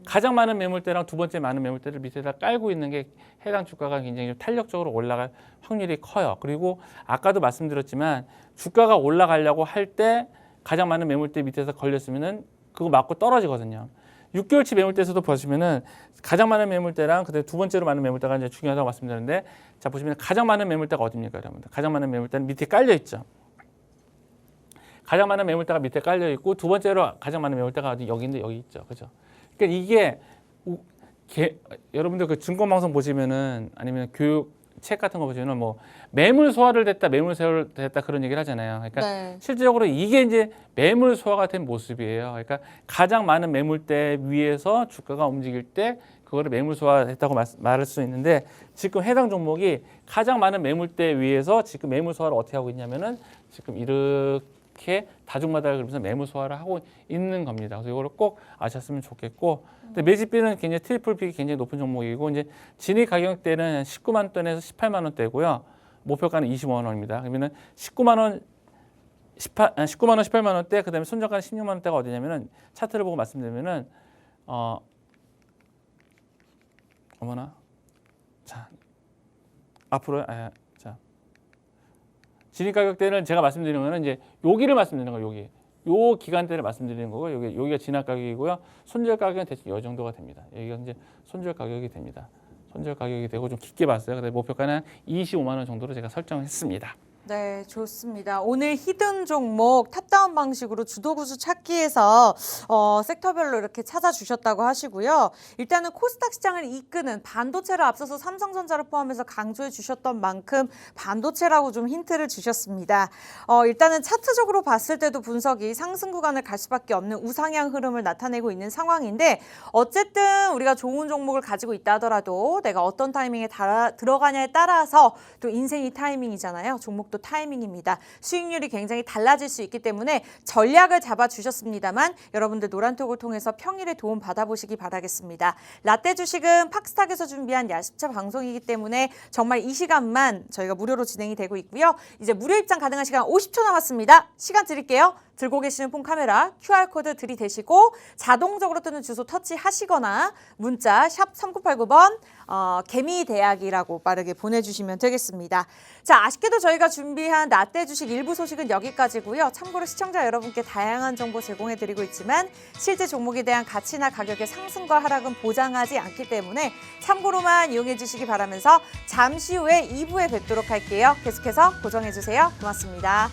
가장 많은 매물대랑 두 번째 많은 매물대를 밑에다 깔고 있는 게 해당 주가가 굉장히 좀 탄력적으로 올라갈 확률이 커요. 그리고 아까도 말씀드렸지만 주가가 올라가려고 할 때 가장 많은 매물대 밑에서 걸렸으면은 그거 맞고 떨어지거든요. 6개월치 매물대에서도 보시면은 가장 많은 매물대랑 그다음에 두 번째로 많은 매물대가 이제 중요하다고 말씀드렸는데 자 보시면 가장 많은 매물대가 어디입니까, 여러분들? 가장 많은 매물대는 밑에 깔려 있죠. 가장 많은 매물대가 밑에 깔려 있고 두 번째로 가장 많은 매물대가 어디 여기인데 여기 있죠, 그죠? 그러니까 이게 여러분들 그 증권 방송 보시면은 아니면 교육 책 같은 거 보시면은 뭐 매물 소화를 됐다 그런 얘기를 하잖아요. 그러니까 네. 실질적으로 이게 이제 매물 소화가 된 모습이에요. 그러니까 가장 많은 매물대 위에서 주가가 움직일 때 그거를 매물 소화했다고 말할 수 있는데 지금 해당 종목이 가장 많은 매물대 위에서 지금 매물 소화를 어떻게 하고 있냐면은 지금 이렇게 다중마다를 그러면서 매물 소화를 하고 있는 겁니다. 그래서 이거를 꼭 아셨으면 좋겠고, 근데 매집비는 굉장히 트리플 P가 굉장히 높은 종목이고 이제 진입 가격대는 19만 원에서 18만 원대고요. 목표가는 25만 원입니다. 그러면은 19만 원, 18만 원대, 그다음에 손절가는 16만 원대가 어디냐면은 차트를 보고 말씀드리면은 어머나, 자 앞으로 자 진입 가격대는 제가 말씀드리는 거는 이제 여기를 말씀드리는 거예요. 여기. 요 기간대를 말씀드리는 거고요. 여기가 진압 가격이고요. 손절 가격은 대충 이 정도가 됩니다. 여기가 이제 손절 가격이 됩니다. 손절 가격이 되고 좀 깊게 봤어요. 그다음에 목표가는 25만 원 정도로 제가 설정했습니다. 네, 좋습니다. 오늘 히든 종목 탑다운 방식으로 주도구수 찾기에서 섹터별로 이렇게 찾아주셨다고 하시고요. 일단은 코스닥 시장을 이끄는 반도체를 앞서서 삼성전자를 포함해서 강조해 주셨던 만큼 반도체라고 좀 힌트를 주셨습니다. 일단은 차트적으로 봤을 때도 분석이 상승 구간을 갈 수밖에 없는 우상향 흐름을 나타내고 있는 상황인데 어쨌든 우리가 좋은 종목을 가지고 있다 하더라도 내가 어떤 타이밍에 들어가냐에 따라서 또 인생이 타이밍이잖아요. 종목 또 타이밍입니다. 수익률이 굉장히 달라질 수 있기 때문에 전략을 잡아주셨습니다만 여러분들 노란톡을 통해서 평일에 도움 받아보시기 바라겠습니다. 라떼 주식은 팍스탁에서 준비한 야심차 방송이기 때문에 정말 이 시간만 저희가 무료로 진행이 되고 있고요. 이제 무료 입장 가능한 시간 50초 남았습니다. 시간 드릴게요. 들고 계시는 폰 카메라 QR코드 들이대시고 자동적으로 뜨는 주소 터치하시거나 문자 샵 3989번 개미대학이라고 빠르게 보내주시면 되겠습니다. 자, 아쉽게도 저희가 준비한 라떼 주식 일부 소식은 여기까지고요. 참고로 시청자 여러분께 다양한 정보 제공해드리고 있지만 실제 종목에 대한 가치나 가격의 상승과 하락은 보장하지 않기 때문에 참고로만 이용해 주시기 바라면서 잠시 후에 2부에 뵙도록 할게요. 계속해서 고정해주세요. 고맙습니다.